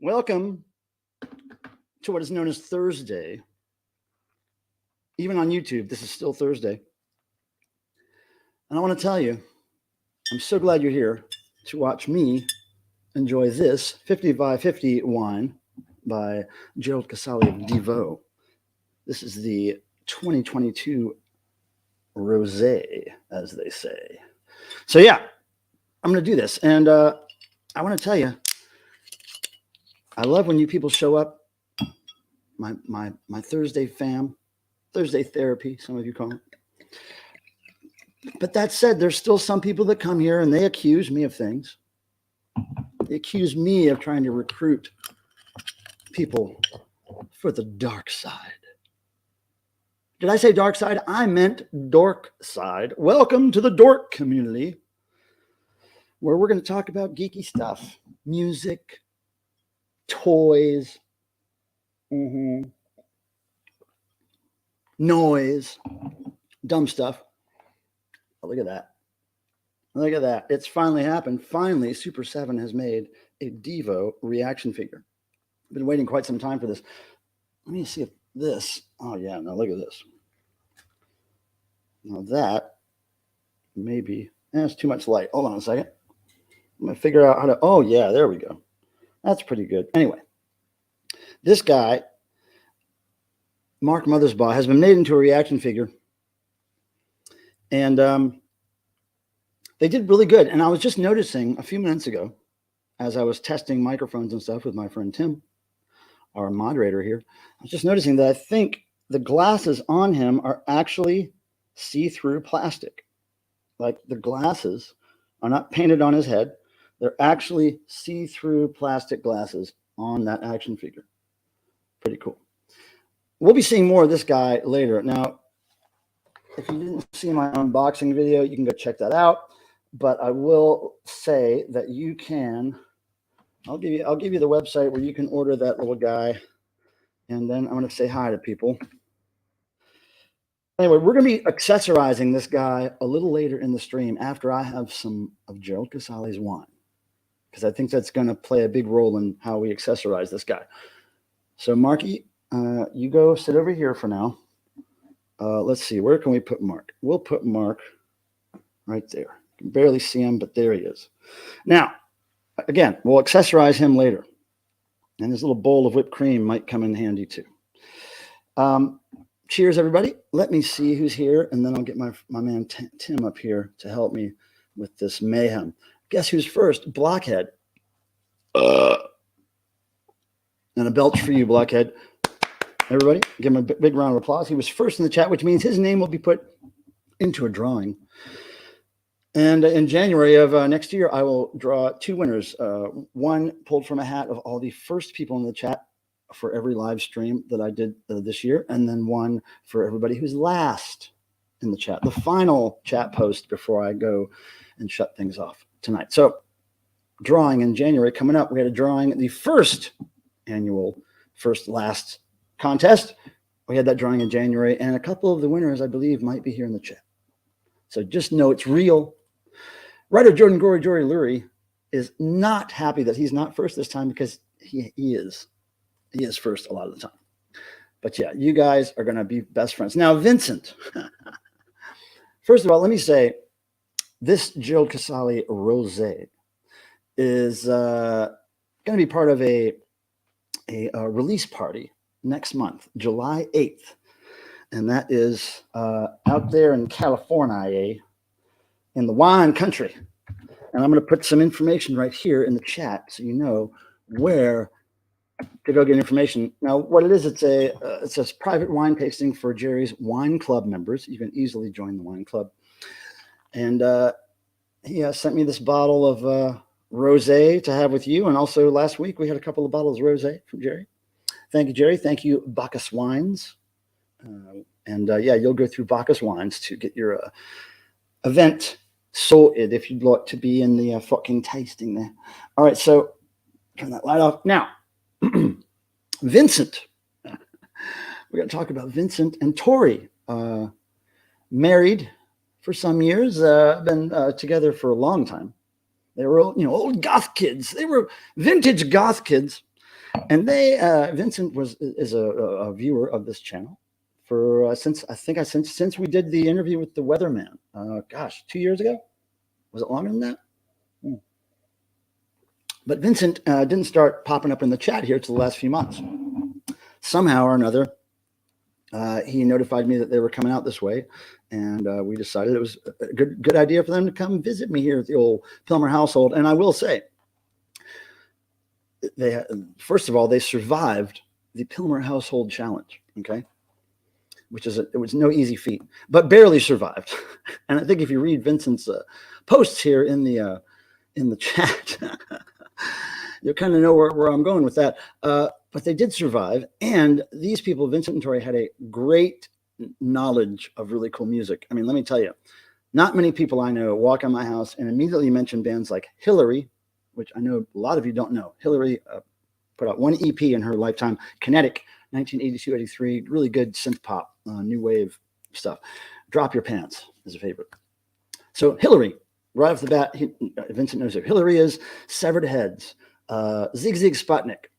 Welcome to what is known as Thursday. Even on YouTube, this is still Thursday. And I want to tell you, I'm so glad you're here to watch me enjoy this 50 by 50 wine by Gerald Casale of Devo. This is the 2022 Rosé, as they say. So yeah, I'm going to do this. And I want to tell you, I love when you people show up. My Thursday fam, Thursday therapy, some of you call it. But that said, there's still some people that come here and they accuse me of things. They accuse me of trying to recruit people for the dark side. Did I say dark side? I meant dork side. Welcome to the Dork Community, where we're going to talk about geeky stuff, music, toys, noise, dumb stuff. Oh, look at that. Look at that. It's finally happened. Finally, Super 7 has made a Devo reaction figure. I've been waiting quite some time for this. Let me see if this. Oh, yeah. Now look at this. Now that maybe. That's too much light. Hold on a second. I'm going to figure out how to. Oh, yeah. There we go. That's pretty good. Anyway, this guy, Mark Mothersbaugh, has been made into a reaction figure. And they did really good. And I was just noticing a few minutes ago, as I was testing microphones and stuff with my friend Tim, our moderator here, I was just noticing that I think the glasses on him are actually see-through plastic. Like the glasses are not painted on his head. They're actually see-through plastic glasses on that action figure. Pretty cool. We'll be seeing more of this guy later. Now, if you didn't see my unboxing video, you can go check that out. But I will say that you can. I'll give you the website where you can order that little guy, and then I'm going to say hi to people. Anyway, we're going to be accessorizing this guy a little later in the stream after I have some of Gerald Casale's wine, because I think that's going to play a big role in how we accessorize this guy. So, Marky, you go sit over here for now. Let's see, where can we put Mark? We'll put Mark right there. You can barely see him, but there he is. Now, again, we'll accessorize him later. And his little bowl of whipped cream might come in handy too. Cheers, everybody. Let me see who's here, and then I'll get my man Tim up here to help me with this mayhem. Guess who's first? Blockhead. And a belch for you, Blockhead. Everybody, give him a big round of applause. He was first in the chat, which means his name will be put into a drawing. And in January of next year, I will draw two winners. One pulled from a hat of all the first people in the chat for every live stream that I did this year. And then one for everybody who's last in the chat, the final chat post before I go and shut things off tonight. So drawing in January coming up. We had a drawing, the first annual first last contest. We had that drawing in January, and a couple of the winners, I believe, might be here in the chat. So just know it's real. Writer Jordan Gory Jory Lurie is not happy that he's not first this time, because he is first a lot of the time. But yeah, you guys are going to be best friends. Now, Vincent, first of all, let me say this Gerald Casale Rosé is going to be part of a release party next month, July 8th. And that is out there in California, in the wine country. And I'm going to put some information right here in the chat so you know where to go get information. Now, what it is, it's a private wine tasting for Jerry's Wine Club members. You can easily join the wine club. And he sent me this bottle of rosé to have with you. And also last week, we had a couple of bottles of rosé from Jerry. Thank you, Jerry. Thank you, Bacchus Wines. Yeah, you'll go through Bacchus Wines to get your event sorted if you'd like to be in the fucking tasting there. All right, so turn that light off. Now, Vincent. We're going to talk about Vincent and Tori. Married for some years, been together for a long time. They were, old goth kids. They were vintage goth kids. And Vincent is a viewer of this channel for since we did the interview with the weatherman. Gosh, 2 years ago? Was it longer than that? But Vincent didn't start popping up in the chat here till the last few months. Somehow or another, he notified me that they were coming out this way, and we decided it was a good idea for them to come visit me here at the old Pilmer household. And I will say, first of all, they survived the Pilmer household challenge, okay? It was no easy feat, but barely survived. And I think if you read Vincent's posts here in the chat, you'll kind of know where I'm going with that. But they did survive, and these people, Vincent and Tori, had a great knowledge of really cool music. I mean, let me tell you, not many people I know walk on my house and immediately mention bands like Hillary, which I know a lot of you don't know. Hillary put out one EP in her lifetime, Kinetic, 1982-83, really good synth pop, new wave stuff. Drop Your Pants is a favorite. So Hillary, right off the bat, Vincent knows who Hillary is. Severed Heads, Zig Zig Sputnik,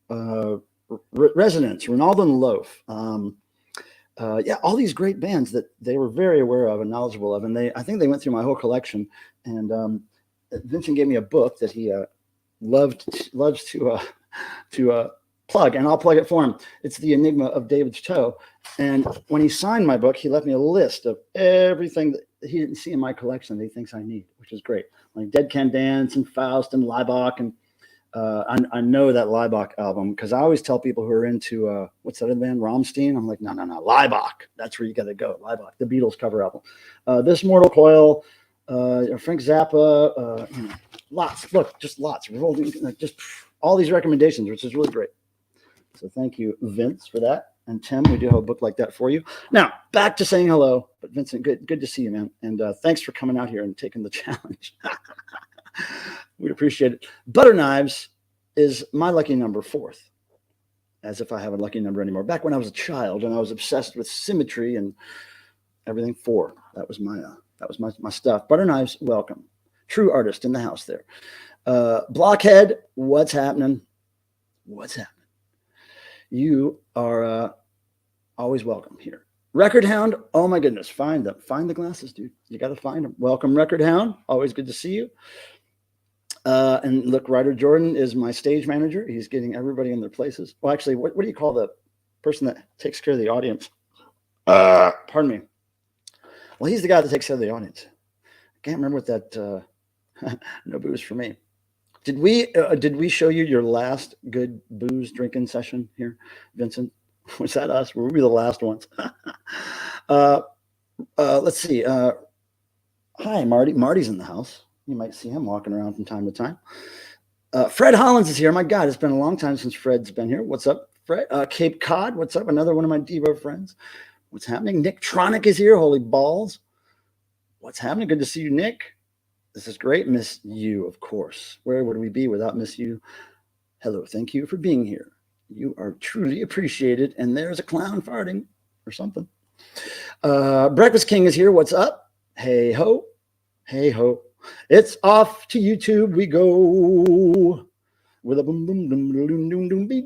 Resonance, Ronaldo and Loaf. All these great bands that they were very aware of and knowledgeable of. And I think they went through my whole collection. And Vincent gave me a book that he loves to plug, and I'll plug it for him. It's The Enigma of David's Toe. And when he signed my book, he left me a list of everything that he didn't see in my collection that he thinks I need, which is great. Like Dead Can Dance and Faust and Leibach. And I know that Leibach album because I always tell people who are into, what's that other band, Rammstein? I'm like, no, Leibach. That's where you got to go, Leibach, the Beatles cover album. This Mortal Coil, Frank Zappa, lots. Look, just lots. Just all these recommendations, which is really great. So thank you, Vince, for that. And Tim, we do have a book like that for you. Now, back to saying hello. But Vincent, good to see you, man. And thanks for coming out here and taking the challenge. We'd appreciate it. Butter knives is my lucky number 4th. As if I have a lucky number anymore. Back when I was a child and I was obsessed with symmetry and everything 4. That was my stuff. Butter knives, welcome. True artist in the house there. Blockhead, what's happening? What's happening? You are always welcome here. Record Hound, oh my goodness, find them. Find the glasses, dude. You got to find them. Welcome, Record Hound. Always good to see you. And look, Ryder Jordan is my stage manager. He's getting everybody in their places. Well, actually, what do you call the person that takes care of the audience? Pardon me. Well, he's the guy that takes care of the audience. I can't remember what that, no booze for me. Did we show you your last good booze drinking session here, Vincent? Was that us? Were we the last ones? Let's see. Hi, Marty. Marty's in the house. You might see him walking around from time to time. Fred Hollins is here. My God, it's been a long time since Fred's been here. What's up, Fred? Cape Cod, what's up? Another one of my Devo friends. What's happening? Nick Tronic is here. Holy balls. What's happening? Good to see you, Nick. This is great. Miss you, of course. Where would we be without Miss you? Hello. Thank you for being here. You are truly appreciated. And there's a clown farting or something. Breakfast King is here. What's up? Hey ho. Hey ho. It's off to YouTube we go. With a boom boom boom boom boom boom be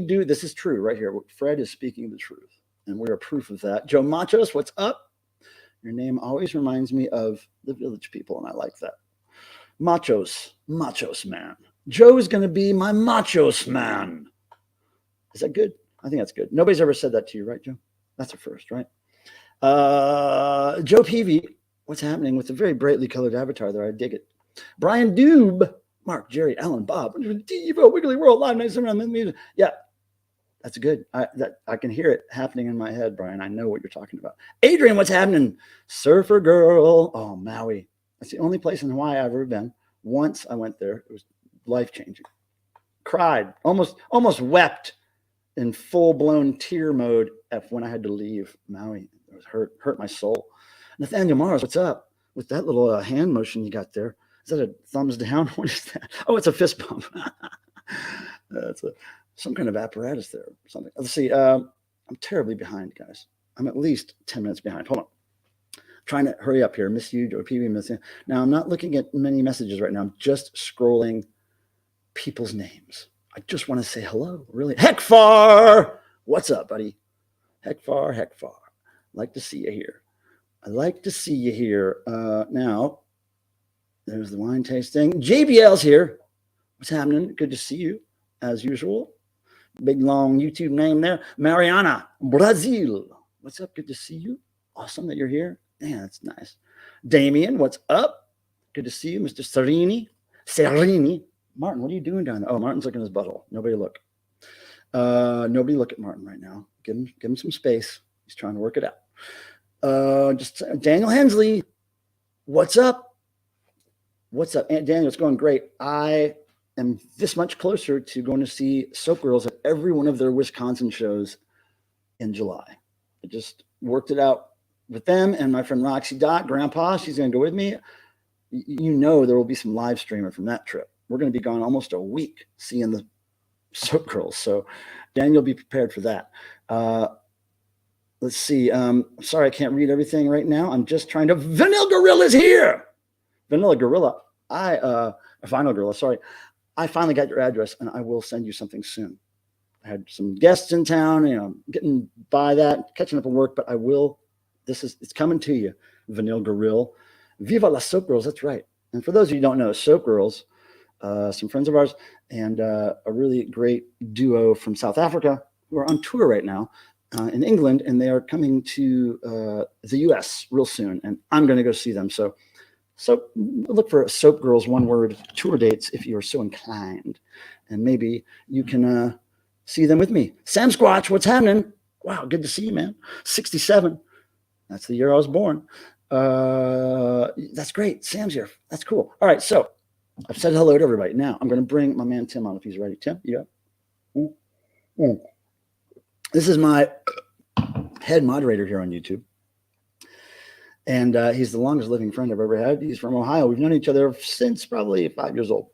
do. This is true right here. Fred is speaking the truth. And we're a proof of that. Joe Machos, what's up? Your name always reminds me of the Village People, and I like that. Machos man. Joe's going to be my machos man. Is that good? I think that's good. Nobody's ever said that to you, right, Joe? That's a first, right? Joe Peavy, what's happening with the very brightly colored avatar there? I dig it. Brian Doob, Mark, Jerry, Alan, Bob, Devo, Wiggly World, Live Night Summer on the Music. Yeah. That's good. I can hear it happening in my head, Brian. I know what you're talking about. Adrian, what's happening? Surfer Girl. Oh, Maui. That's the only place in Hawaii I've ever been. Once I went there. It was life-changing. Cried. Almost wept in full-blown tear mode when I had to leave Maui. It was hurt my soul. Nathaniel Mars, what's up? With that little hand motion you got there. Is that a thumbs down? What is that? Oh, it's a fist bump. That's some kind of apparatus there or something. Let's see. I'm terribly behind, guys. I'm at least 10 minutes behind. Hold on. Trying to hurry up here. Miss you, Joe PB, miss you. Now, I'm not looking at many messages right now. I'm just scrolling people's names. I just want to say hello. Really, heck far. What's up, buddy? Heck far. Like to see you here. I like to see you here. Now, there's the wine tasting. JBL's here. What's happening? Good to see you, as usual. Big, long YouTube name there. Mariana, Brazil. What's up? Good to see you. Awesome that you're here. Man, that's nice. Damien, what's up? Good to see you. Mr. Serini. Martin, what are you doing down there? Oh, Martin's looking at his butthole. Nobody look. Nobody look at Martin right now. Give him some space. He's trying to work it out. Just Daniel Hensley. What's up? What's up? Aunt Daniel, it's going great. I am this much closer to going to see Soap Girls at every one of their Wisconsin shows in July. I just worked it out with them and my friend Roxy Dot, Grandpa. She's going to go with me. You know there will be some live streaming from that trip. We're going to be gone almost a week seeing the Soap Girls. So Daniel, be prepared for that. Let's see. Sorry, I can't read everything right now. I'm just trying to. Vanilla Gorilla's here. Vanilla Gorilla. Final Gorilla. Sorry. I finally got your address, and I will send you something soon. I had some guests in town, getting by that, catching up on work, but I will. It's coming to you, Vanilla Gorilla. Viva la Soap Girls. That's right. And for those of you who don't know, Soap Girls, some friends of ours, and a really great duo from South Africa who are on tour right now in England, and they are coming to the U.S. real soon, and I'm going to go see them. So look for Soap Girls one-word tour dates if you are so inclined, and maybe you can see them with me. Sam Squatch, what's happening? Wow, good to see you, man. 67. That's the year I was born. That's great. Sam's here. That's cool. All right, so I've said hello to everybody. Now I'm going to bring my man Tim on if he's ready. Tim, you got? This is my head moderator here on YouTube. And he's the longest living friend I've ever had. He's from Ohio. We've known each other since probably 5 years old.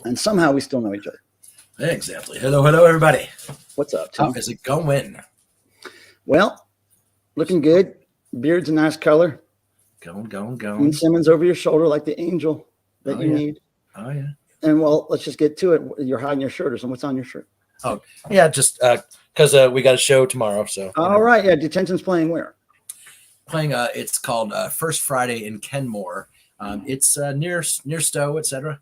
And somehow we still know each other. Exactly. Hello, everybody. What's up, Tim? How is it going? Well, looking good. Beard's a nice color. Going. And Simmons over your shoulder like the angel that you need. Oh, yeah. And, well, let's just get to it. You're hiding your shirt or something. What's on your shirt? Oh, yeah, just because we got a show tomorrow. So. All right. Yeah, Detention's playing where? Playing it's called First Friday in Kenmore. It's near Stowe, etc.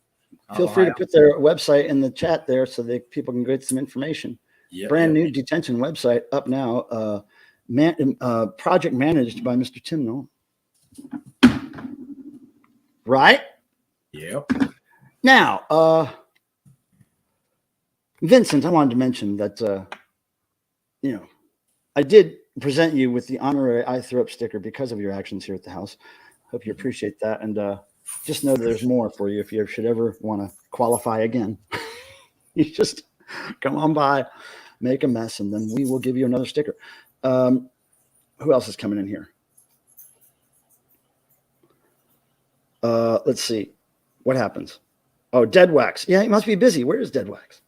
Feel free to put their website in the chat there so that people can get some information. Brand new Detention website up now. Project managed by Mr. Tim Nolan. Right? Yep. Now, Vincent, I wanted to mention that I did present you with the honorary I Threw Up sticker because of your actions here at the house. Hope you appreciate that. And just know that there's more for you if you should ever want to qualify again. You just come on by, make a mess, and then we will give you another sticker. Who else is coming in here? Let's see. What happens? Oh, Dead Wax. Yeah, he must be busy. Where is Dead Wax?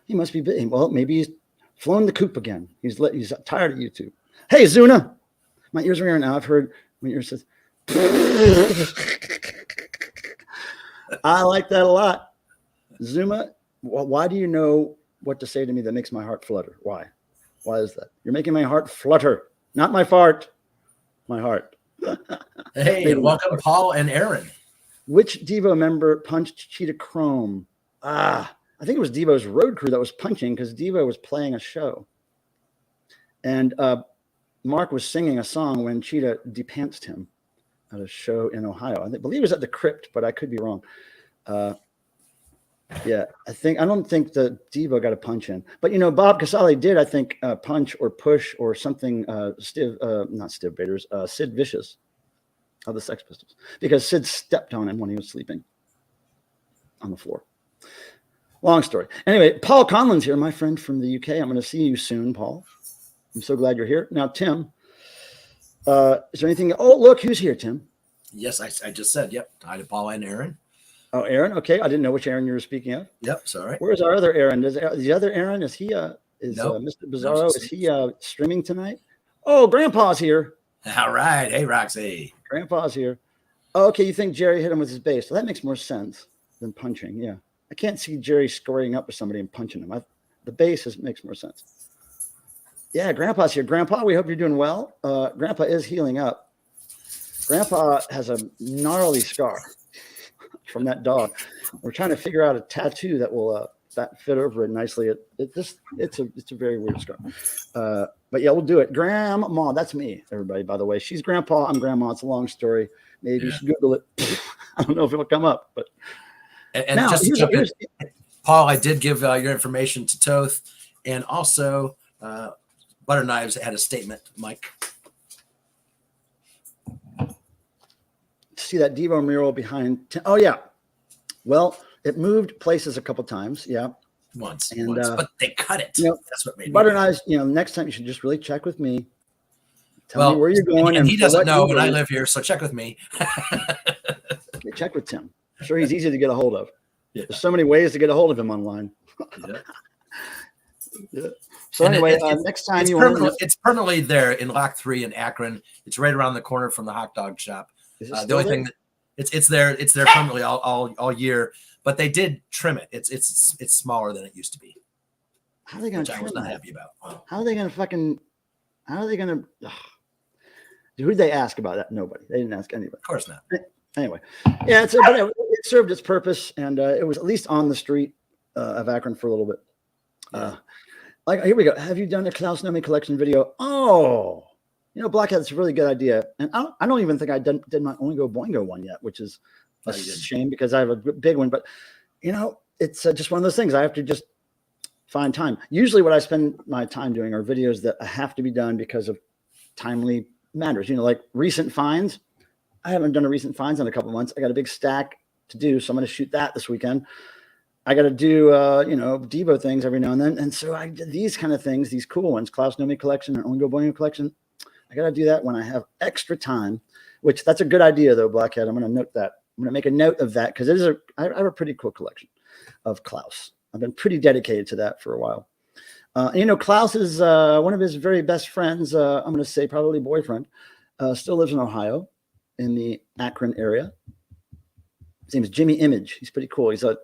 He must be busy. Well, maybe he's flown the coop again. He's tired of YouTube. Hey, Zuna. My ears are ringing now. I've heard my ear says. I like that a lot. Zuma, why do you know what to say to me that makes my heart flutter? Why? Why is that? You're making my heart flutter. Not my fart. My heart. Hey, and welcome, Paul and Aaron. Which Devo member punched Cheetah Chrome? I think it was Devo's road crew that was punching because Devo was playing a show. And Mark was singing a song when Cheetah depantsed him at a show in Ohio. I believe it was at the Crypt, but I could be wrong. Yeah, I don't think that Devo got a punch in. But, Bob Casale did, I think, punch or push or something, not Stiv Bators, Sid Vicious of the Sex Pistols. Because Sid stepped on him when he was sleeping on the floor. Long story. Anyway, Paul Conlon's here, my friend from the UK. I'm going to see you soon, Paul. I'm so glad you're here. Now, Tim, is there anything? Oh, look, who's here, Tim? Yes, I just said, yep. Hi to Paul and Aaron. Oh, Aaron. Okay. I didn't know which Aaron you were speaking of. Yep. Sorry. Where's our other Aaron? The other Aaron, is he, Mr. Bizarro, is he streaming tonight? Oh, Grandpa's here. All right. Hey, Roxy. Grandpa's here. Oh, okay. You think Jerry hit him with his bass. Well, that makes more sense than punching. Yeah. I can't see Jerry squaring up with somebody and punching him. The base makes more sense. Yeah, Grandpa's here. Grandpa, we hope you're doing well. Grandpa is healing up. Grandpa has a gnarly scar from that dog. We're trying to figure out a tattoo that will that fit over it nicely. It's a very weird scar. But yeah, we'll do it. Grandma, that's me, everybody, by the way. She's Grandpa, I'm Grandma. It's a long story. Maybe you should Google it. I don't know if it'll come up, but and now, just to jump in, Paul, I did give your information to Toth, and also Butter Knives had a statement, Mike. See that Devo mural behind? Oh yeah. Well, it moved places a couple times. Yeah. Once, but they cut it. That's what made Butter Knives. Next time you should just really check with me. Tell me where you're going. And he doesn't know, and I live here, so check with me. Okay, check with Tim. I'm sure he's easy to get a hold of. Yeah. There's so many ways to get a hold of him online. Yeah. Yeah. So anyway, next time it's permanently there in Lock 3 in Akron. It's right around the corner from the hot dog shop. The only thing that it's there permanently all year, but they did trim it. It's smaller than it used to be. How are they going to? I was not happy about. How are they going to who did they ask about that? Nobody. They didn't ask anybody. Of course not. Anyway, yeah, but it served its purpose, and it was at least on the street of Akron for a little bit. Like, here we go. Have you done a Klaus Nomi collection video? Oh, Blackhead, it's a really good idea. And I don't even think I did my Oingo Boingo one yet, which is a shame because I have a big one. But, it's just one of those things. I have to just find time. Usually what I spend my time doing are videos that have to be done because of timely matters. Like recent finds. I haven't done a recent finds in a couple of months. I got a big stack to do, so I'm going to shoot that this weekend. I got to do, Devo things every now and then. And so I did these kind of things, these cool ones, Klaus Nomi collection and Oingo Boingo collection. I got to do that when I have extra time, which that's a good idea though, Blackhead. I'm going to note that. I'm going to make a note of that because I have a pretty cool collection of Klaus. I've been pretty dedicated to that for a while. Klaus is one of his very best friends. I'm going to say probably boyfriend, still lives in Ohio in the Akron area. His name is Jimmy Image. He's pretty cool. He's a,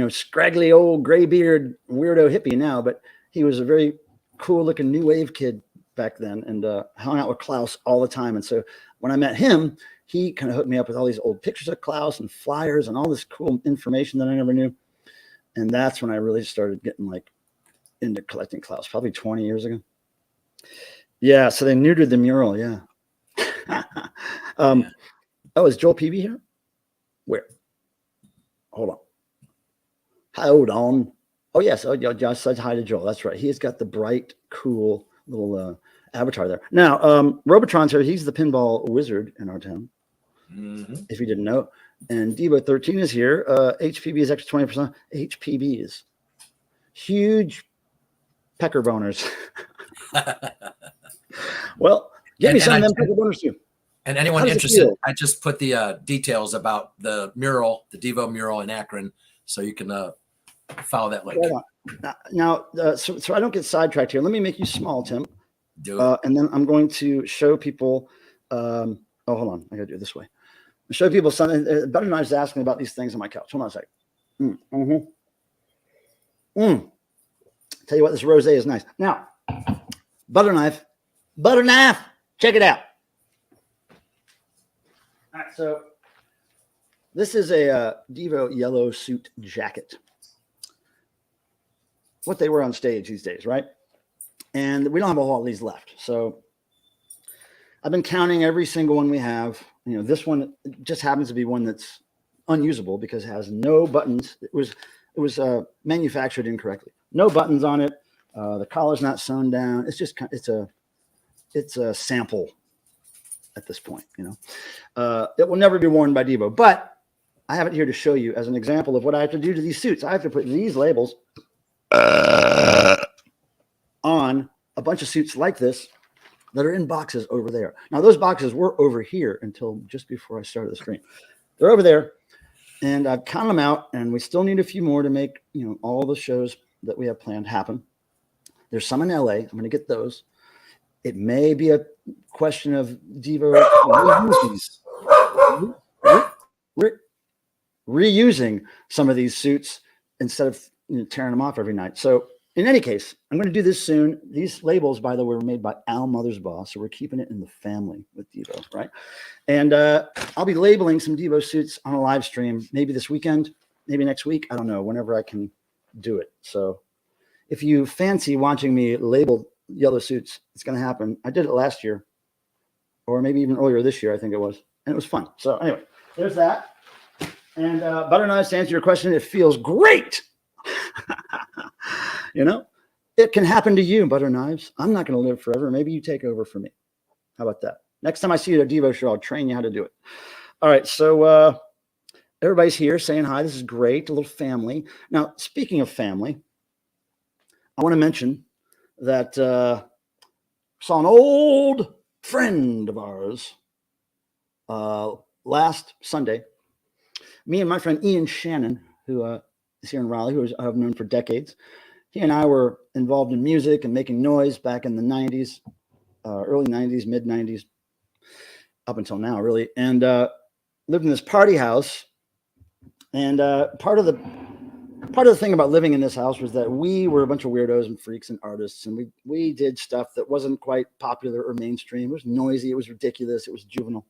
scraggly old gray beard weirdo hippie now, but he was a very cool looking new wave kid back then and hung out with Klaus all the time. And so when I met him, he kind of hooked me up with all these old pictures of Klaus and flyers and all this cool information that I never knew. And that's when I really started getting into collecting Klaus, probably 20 years ago. Yeah. So they neutered the mural. Yeah. Oh, is Joel Peavy here? Where? Hold on. Oh, yes. Oh, Josh said hi to Joel. That's right. He has got the bright, cool little avatar there. Now, Robotron's here. He's the pinball wizard in our town, if you didn't know. And Devo 13 is here. HPB is extra 20%. HPB is huge pecker boners. Well, give me some of them pecker boners too. And anyone interested, I just put the details about the mural, the Devo mural in Akron, so you can follow that link. Now, so I don't get sidetracked here. Let me make you small, Tim. Do it. And then I'm going to show people. Oh, hold on. I got to do it this way. I'll show people something. Butter Knives asking about these things on my couch. Hold on a second. Tell you what, this rosé is nice. Now, Butter Knife, check it out. All right, so this is a Devo yellow suit jacket. What they wear on stage these days, right? And we don't have a whole lot of these left. So I've been counting every single one we have. This one just happens to be one that's unusable because it has no buttons. It was manufactured incorrectly. No buttons on it. The collar's not sewn down. It's just it's a sample at this point. It will never be worn by Devo, but I have it here to show you as an example of what I have to do to these suits. I have to put these labels on a bunch of suits like this that are in boxes over there. Now, those boxes were over here until just before I started the stream. They're over there, and I've counted them out, and we still need a few more to make all the shows that we have planned happen. There's some in LA. I'm going to get those. It may be a question of Devo reusing some of these suits instead of tearing them off every night. So in any case, I'm going to do this soon. These labels, by the way, were made by Al Mothersbaugh, so we're keeping it in the family with Devo, right? And I'll be labeling some Devo suits on a live stream, maybe this weekend, maybe next week. I don't know, whenever I can do it. So if you fancy watching me label yellow suits, it's going to happen. I did it last year, or maybe even earlier this year, I think it was. And it was fun. So anyway, there's that. And butter knives, to answer your question, it feels great. It can happen to you, butter knives. I'm not going to live forever. Maybe you take over for me. How about that? Next time I see you at a Devo show, I'll train you how to do it. All right. So everybody's here saying hi. This is great. A little family. Now, speaking of family, I want to mention that saw an old friend of ours last Sunday. Me and my friend Ian Shannon, who is here in Raleigh, who I've known for decades. He and I were involved in music and making noise back in the 90s, early 90s, mid 90s, up until now, really. And lived in this party house. And part of the thing about living in this house was that we were a bunch of weirdos and freaks and artists. And we did stuff that wasn't quite popular or mainstream. It was noisy. It was ridiculous. It was juvenile.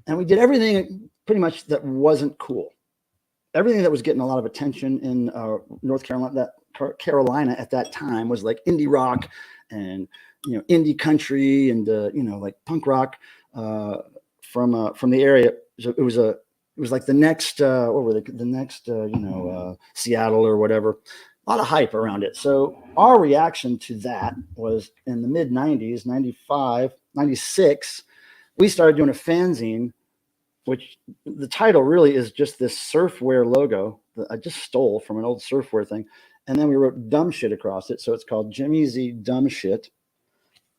And we did everything pretty much that wasn't cool. Everything that was getting a lot of attention in North Carolina at that time was like indie rock and indie country and like punk rock from the area. So it was like the next what were they? The next Seattle or whatever. A lot of hype around it. So our reaction to that was in the mid 90s, 95, 96. We started doing a fanzine, which the title really is just this surfwear logo that I just stole from an old surfwear thing. And then we wrote dumb shit across it. So it's called Jimmy Z Dumb Shit.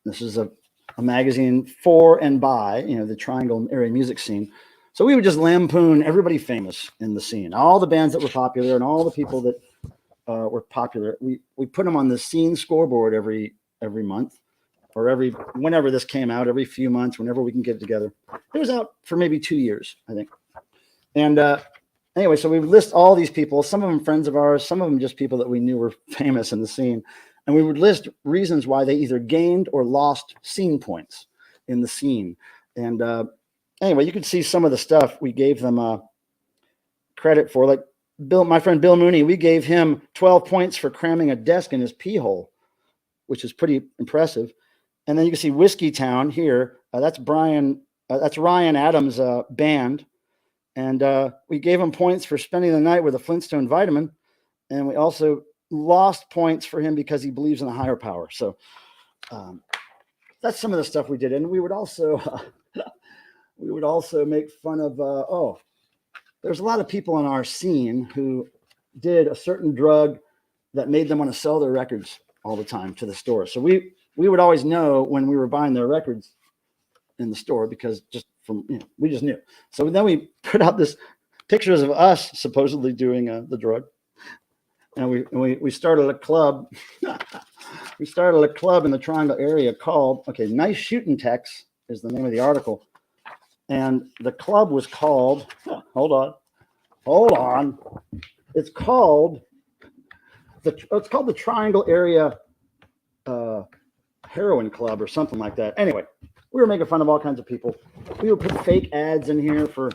This is a magazine for and by, the Triangle area music scene. So we would just lampoon everybody famous in the scene, all the bands that were popular and all the people that were popular. We put them on the scene scoreboard every month. Or whenever this came out, every few months, whenever we can get it together. It was out for maybe 2 years, I think. And anyway, so we would list all these people, some of them friends of ours, some of them just people that we knew were famous in the scene. And we would list reasons why they either gained or lost scene points in the scene. And anyway, you could see some of the stuff we gave them credit for. Like my friend Bill Mooney, we gave him 12 points for cramming a desk in his pee hole, which is pretty impressive. And then you can see Whiskey Town here. That's Ryan Adams' band. And we gave him points for spending the night with a Flintstone vitamin. And we also lost points for him because he believes in a higher power. So that's some of the stuff we did. And we would also make fun of, there's a lot of people in our scene who did a certain drug that made them want to sell their records all the time to the store. So we would always know when we were buying their records in the store because we just knew. So then we put out this pictures of us supposedly doing the drug, and we started a club. We started a club in the Triangle area called Nice Shooting Techs is the name of the article, and the club was called. Hold on. It's called the Triangle Area Heroin Club or something like that. Anyway, we were making fun of all kinds of people. We would put fake ads in here for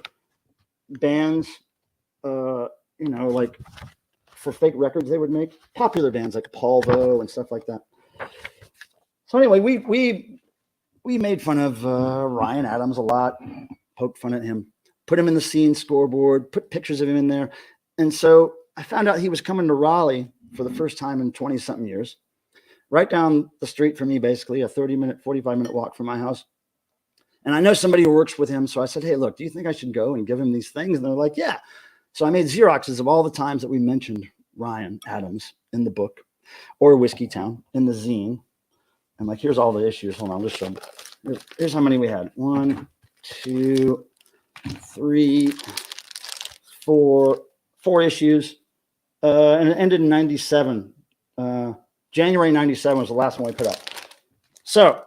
bands, like for fake records they would make. Popular bands like Polvo and stuff like that. So anyway, we made fun of Ryan Adams a lot, poked fun at him, put him in the scene scoreboard, put pictures of him in there. And so I found out he was coming to Raleigh for the first time in 20-something years. Right down the street from me, basically, a 30-minute, 45-minute walk from my house. And I know somebody who works with him. So I said, hey, look, do you think I should go and give him these things? And they're like, yeah. So I made Xeroxes of all the times that we mentioned Ryan Adams in the book or Whiskey Town in the zine. And like, here's all the issues. Hold on, I'll just show them. Here's how many we had. 1, 2, 3, 4 issues. And it ended in 97. January 97 was the last one we put up. So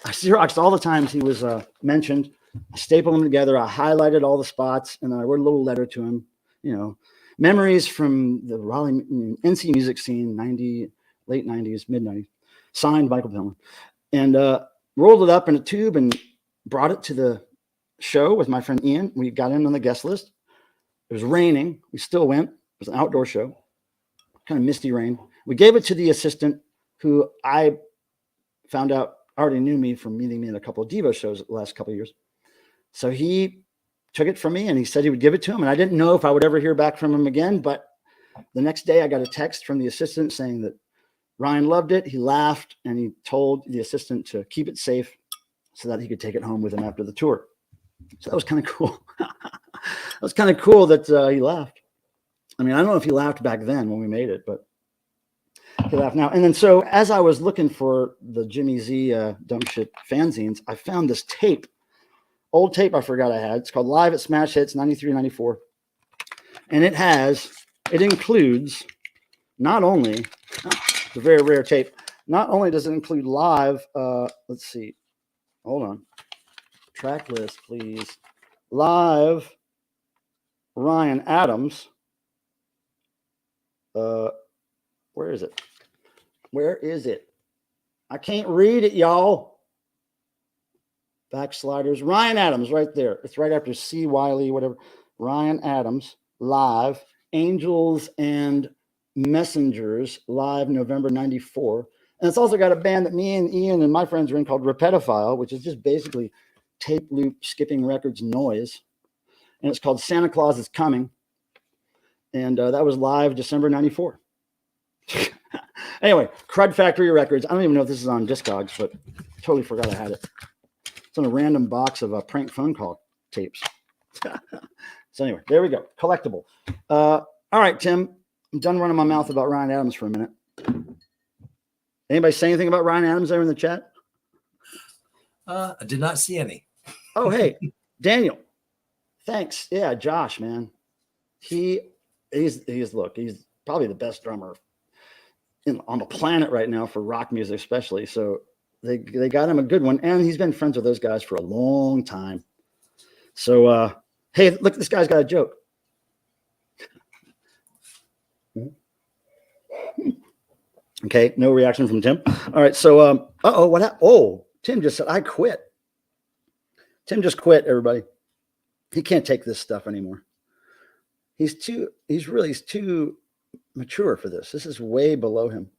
I Xeroxed all the times he was mentioned. I stapled them together. I highlighted all the spots, and then I wrote a little letter to him. memories from the Raleigh NC music scene, late 90s, mid 90s, signed Michael Pillman, and rolled it up in a tube and brought it to the show with my friend Ian. We got in on the guest list. It was raining. We still went. It was an outdoor show, kind of misty rain. We gave it to the assistant, who I found out already knew me from meeting me in a couple of Devo shows the last couple of years. So he took it from me and he said he would give it to him. And I didn't know if I would ever hear back from him again. But the next day I got a text from the assistant saying that Ryan loved it. He laughed and he told the assistant to keep it safe so that he could take it home with him after the tour. So that was kind of cool. That was kind of cool that he laughed. I mean, I don't know if he laughed back then when we made it, but he laughed now. And then so as I was looking for the Jimmy Z dumb shit fanzines, I found this tape, old tape I forgot I had. It's called Live at Smash Hits 93, 94. And it includes not only, it's a very rare tape, not only does it include live, let's see, hold on. Track list, please. Live Ryan Adams. Where is it? Where is it? I can't read it, y'all. Backsliders. Ryan Adams right there. It's right after C. Wiley, whatever. Ryan Adams, live. Angels and Messengers, live November 94. And it's also got a band that me and Ian and my friends are in called Repetophile, which is just basically tape loop skipping records noise. And it's called Santa Claus is Coming. And that was live December 94. Anyway, Crud Factory Records. I don't even know if this is on Discogs, but totally forgot I had it. It's in a random box of prank phone call tapes. So anyway, there we go. Collectible. All right, Tim. I'm done running my mouth about Ryan Adams for a minute. Anybody say anything about Ryan Adams there in the chat? I did not see any. Oh, hey, Daniel. Thanks. Yeah, Josh, man. He's probably the best drummer on the planet right now for rock music, especially. So they got him a good one, and he's been friends with those guys for a long time. So hey, look, this guy's got a joke. Okay, no reaction from Tim. All right, so what happened? Oh, Tim just said I quit. Tim just quit, everybody. He can't take this stuff anymore. He's too mature for this. This is way below him.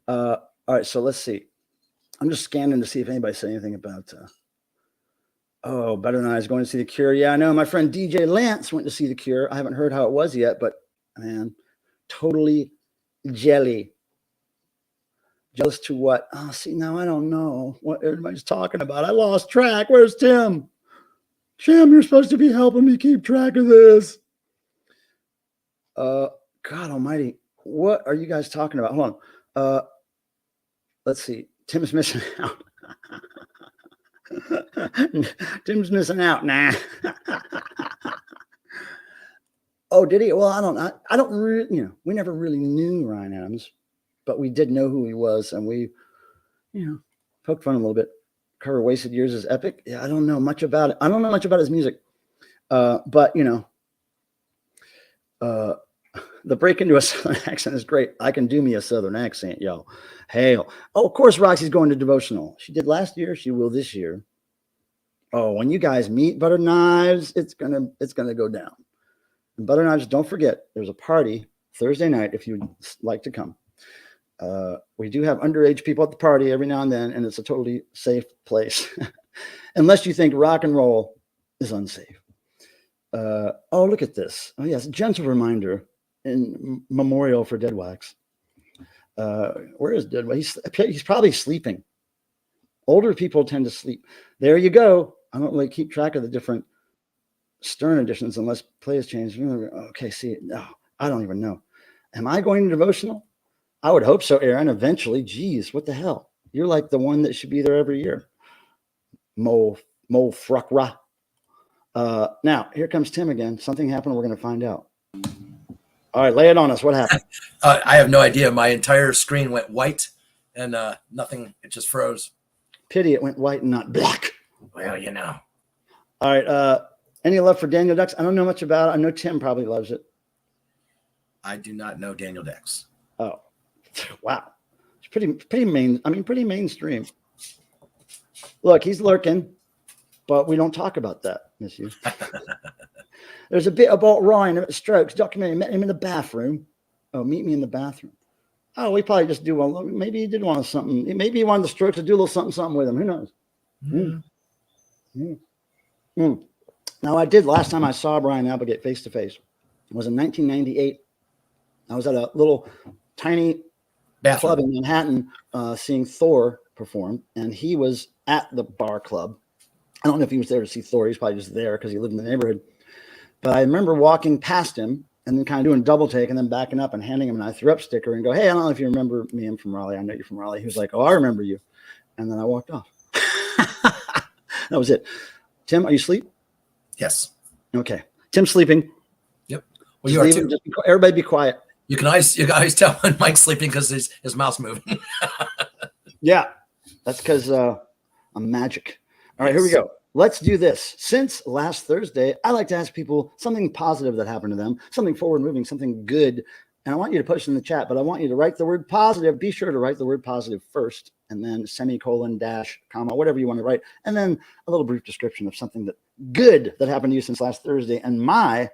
All right, so let's see. I'm just scanning to see if anybody said anything about Better Than I is going to see The Cure. Yeah, I know. My friend DJ Lance went to see The Cure. I haven't heard how it was yet, but man, totally jelly. Jealous to what? Oh, see, now I don't know what everybody's talking about. I lost track. Where's Tim? Tim, you're supposed to be helping me keep track of this. God almighty. What are you guys talking about? Hold on. Let's see. Tim's missing out. Tim's missing out. Nah. Oh, did he? Well, I don't really, we never really knew Ryan Adams, but we did know who he was, and we, poked fun a little bit. Cover Wasted Years is epic. Yeah, I don't know much about it. I don't know much about his music. But the break into a Southern accent is great. I can do me a Southern accent, y'all. Hail. Oh, of course, Roxy's going to devotional. She did last year. She will this year. Oh, when you guys meet Butter Knives, it's gonna go down. And Butter Knives, don't forget, there's a party Thursday night if you'd like to come. We do have underage people at the party every now and then, and it's a totally safe place, unless you think rock and roll is unsafe. Oh, look at this. Oh, yes, gentle reminder in memorial for Dead Wax. Where is Dead Wax? He's probably sleeping. Older people tend to sleep. There you go. I don't really keep track of the different Stern editions unless play has changed. Okay, see, no, I don't even know. Am I going to devotional? I would hope so, Aaron. Eventually, geez, what the hell? You're like the one that should be there every year. Mo Fruckra. Now, here comes Tim again. Something happened. We're going to find out. All right, lay it on us. What happened? I have no idea. My entire screen went white and nothing. It just froze. Pity it went white and not black. Well, All right. Any love for Daniel Ducks? I don't know much about it. I know Tim probably loves it. I do not know Daniel Dex. Oh, wow. It's pretty mainstream. Look, he's lurking, but we don't talk about that, Miss You. There's a bit about Ryan at Strokes documentary. Met him in the bathroom. Oh, meet me in the bathroom. Oh, we probably just do one. Maybe he did want something. Maybe he wanted the Strokes to do a little something with him. Who knows? Now, I did last time I saw Brian Applegate face to face was in 1998. I was at a little tiny club in Manhattan seeing Thor perform, and he was at the bar club. I don't know if he was there to see Thor. He's probably just there because he lived in the neighborhood. But I remember walking past him and then kind of doing double take and then backing up and handing him an I threw up sticker and go, hey, I don't know if you remember me. I'm from Raleigh. I know you're from Raleigh. He was like, oh, I remember you. And then I walked off. That was it. Tim, are you asleep? Yes. Okay. Tim's sleeping. Yep. Well, you are too. Everybody be quiet. You can always tell when Mike's sleeping because his mouth's moving. Yeah. That's because I'm magic. All right, here we go. Let's do this. Since last Thursday, I like to ask people something positive that happened to them, something forward moving, something good. And I want you to post in the chat, but I want you to write the word positive. Be sure to write the word positive first, and then semicolon, dash, comma, whatever you want to write. And then a little brief description of something that good that happened to you since last Thursday. And my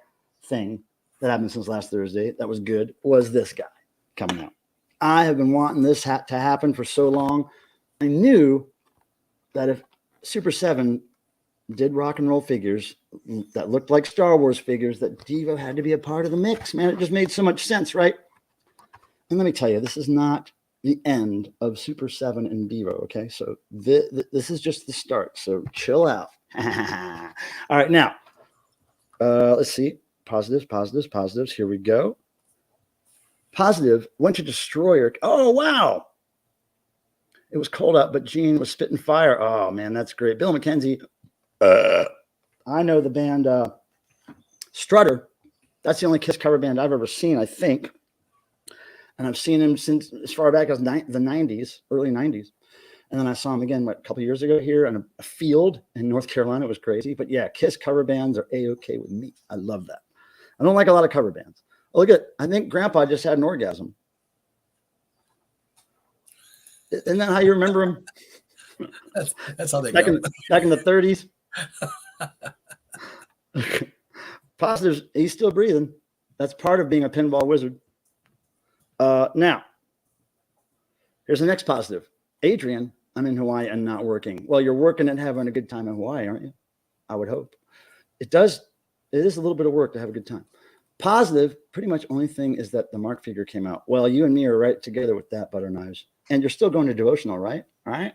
thing that happened since last Thursday that was good was this guy coming out. I have been wanting this to happen for so long. I knew that if Super 7 did rock and roll figures that looked like Star Wars figures, that Devo had to be a part of the mix. Man, it just made so much sense, right? And let me tell you, this is not the end of Super 7 and Devo, okay? So this is just the start, so chill out. All right, now, let's see. Positives. Here we go. Positive went to Destroyer. Oh, wow. It was cold out, but Gene was spitting fire. Oh, man, that's great. Bill McKenzie. I know the band Strutter. That's the only Kiss cover band I've ever seen, I think. And I've seen him since as far back as the 90s, early 90s. And then I saw him again, a couple of years ago here in a field in North Carolina. It was crazy. But yeah, Kiss cover bands are A-okay with me. I love that. I don't like a lot of cover bands. Oh, look at, I think Grandpa just had an orgasm. Isn't that how you remember him? That's how they back go. Back in the 30s. Positives, he's still breathing. That's part of being a pinball wizard. Now, here's the next positive. Adrian, I'm in Hawaii and not working. Well, you're working and having a good time in Hawaii, aren't you? I would hope. It is a little bit of work to have a good time. Positive, pretty much only thing is that the Mark figure came out. Well, you and me are right together with that, Butter Knives. And you're still going to devotional, right? All right.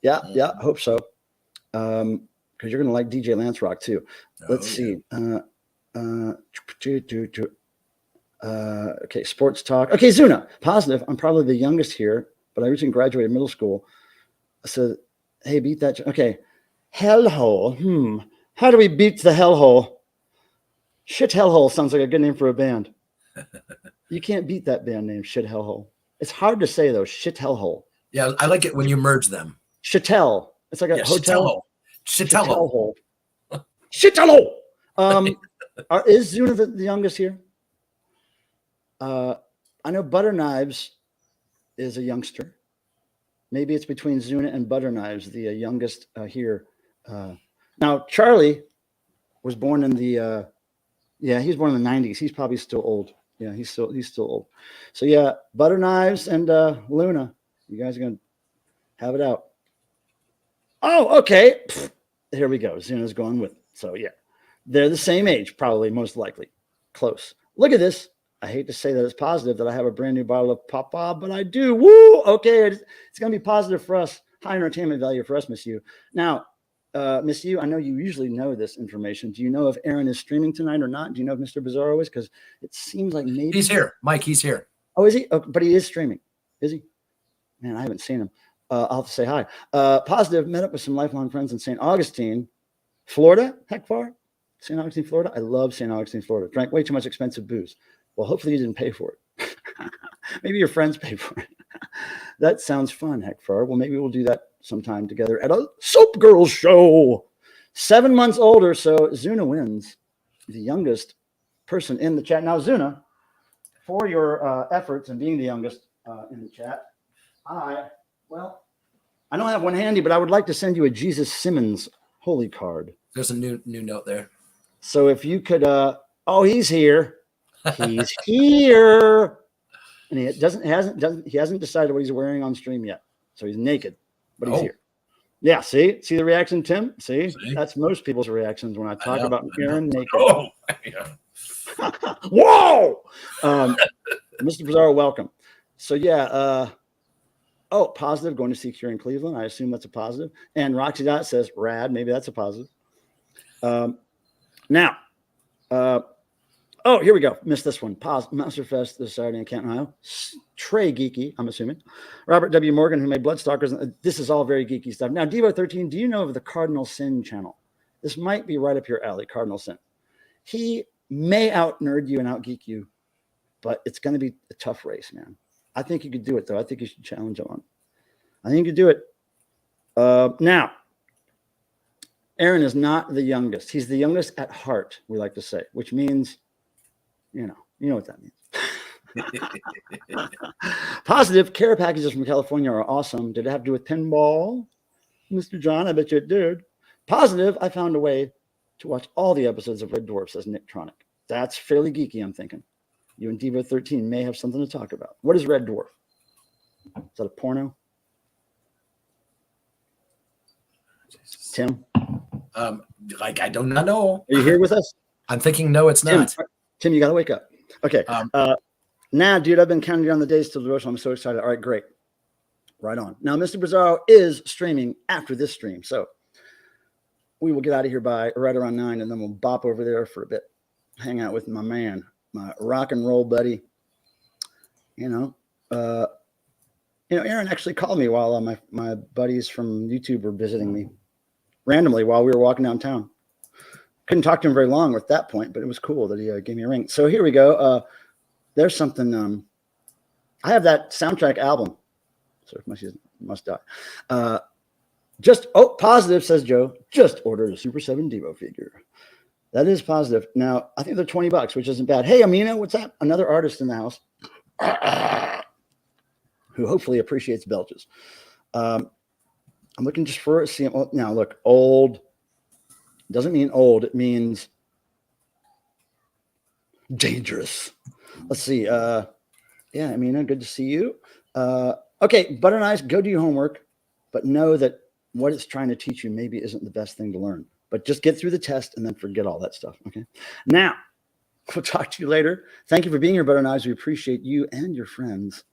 Yeah, hope so. Because you're going to like DJ Lance Rock too. Let's see. Okay, sports talk. Okay, Zuna, positive. I'm probably the youngest here, but I recently graduated middle school. So, hey, beat that. Okay, hellhole. How do we beat the hellhole? Shit Hellhole sounds like a good name for a band. You can't beat that band name, Shit Hellhole. It's hard to say though, Shit Hellhole. Yeah, I like it when you merge them. Chitel. It's like a hotel. Chitello. Chitello. Is Zuna the youngest here? I know Butter Knives is a youngster. Maybe it's between Zuna and Butter Knives, the youngest here. Now Charlie was born in the he was born in the 90s. He's probably still old. Yeah, he's still old. So yeah, Butter Knives and Luna, you guys are gonna have it out. Oh, okay. Here we go. Zuna's going with it. So yeah, they're the same age, probably, most likely. Close. Look at this. I hate to say that it's positive that I have a brand new bottle of Papa, but I do. Woo! Okay, it's gonna be positive for us. High entertainment value for us, Miss You. Now, Miss You, I know you usually know this information. Do you know if Aaron is streaming tonight or not? Do you know if Mr. Bizarro is? Because it seems like maybe he's here. Mike, he's here. Oh, is he? Oh, but he is streaming. Is he? Man, I haven't seen him. I'll have to say hi. Positive, met up with some lifelong friends in St. Augustine, Florida. Heck far? St. Augustine, Florida. I love St. Augustine, Florida. Drank way too much expensive booze. Well, hopefully you didn't pay for it. Maybe your friends paid for it. That sounds fun, heck far. Well, maybe we'll do that sometime together at a Soap Girls show. 7 months older, so Zuna wins. The youngest person in the chat. Now, Zuna, for your efforts and being the youngest in the chat. I don't have one handy, but I would like to send you a Jesus Simmons holy card. There's a new note there. So if you could, he's here. He's here. And he hasn't decided what he's wearing on stream yet. So he's naked, but he's here. Yeah, see the reaction, Tim? See? That's most people's reactions when I talk about Aaron naked. Oh, yeah. Whoa! Mr. Bizarro, welcome. So yeah, positive, going to see Cure in Cleveland. I assume that's a positive. And Roxy Dot says rad, maybe that's a positive. Now, here we go. Missed this one. Monster Fest this Saturday in Canton, Ohio. Trey Geeky, I'm assuming. Robert W. Morgan, who made Bloodstalkers. This is all very geeky stuff. Now, Devo 13, do you know of the Cardinal Sin channel? This might be right up your alley, Cardinal Sin. He may out-nerd you and out-geek you, but it's going to be a tough race, man. I think you could do it, though. I think you should challenge him on. I think you could do it. Now, Aaron is not the youngest. He's the youngest at heart, we like to say, which means, you know what that means. Positive care packages from California are awesome. Did it have to do with pinball? Mr. John, I bet you it did. Positive, I found a way to watch all the episodes of Red Dwarf, says Nick Tronic. That's fairly geeky, I'm thinking. You and Devo 13 may have something to talk about. What is Red Dwarf? Is that a porno? Tim? I do not know. Are you here with us? I'm thinking no, it's not. Tim, you got to wake up. Okay. Now, dude, I've been counting down the days till the devotion. I'm so excited. All right, great. Right on. Now, Mr. Bizarro is streaming after this stream. So we will get out of here by right around 9, and then we'll bop over there for a bit. Hang out with my man, my rock and roll buddy. Aaron actually called me while my buddies from YouTube were visiting me randomly while we were walking downtown. Couldn't talk to him very long at that point, but it was cool that he gave me a ring. So here we go. There's something. I have that soundtrack album. So must die. Positive, says Joe. Just ordered a Super 7 Devo figure. That is positive. Now, I think they're $20, which isn't bad. Hey, Amina, what's that? Another artist in the house who hopefully appreciates belches. I'm looking just for a now look, old doesn't mean old. It means dangerous. Let's see. Amina, good to see you. Okay, Butter and Ice, go do your homework, but know that what it's trying to teach you maybe isn't the best thing to learn. But just get through the test and then forget all that stuff. Okay. Now, we'll talk to you later. Thank you for being here, Butter and Ice. We appreciate you and your friends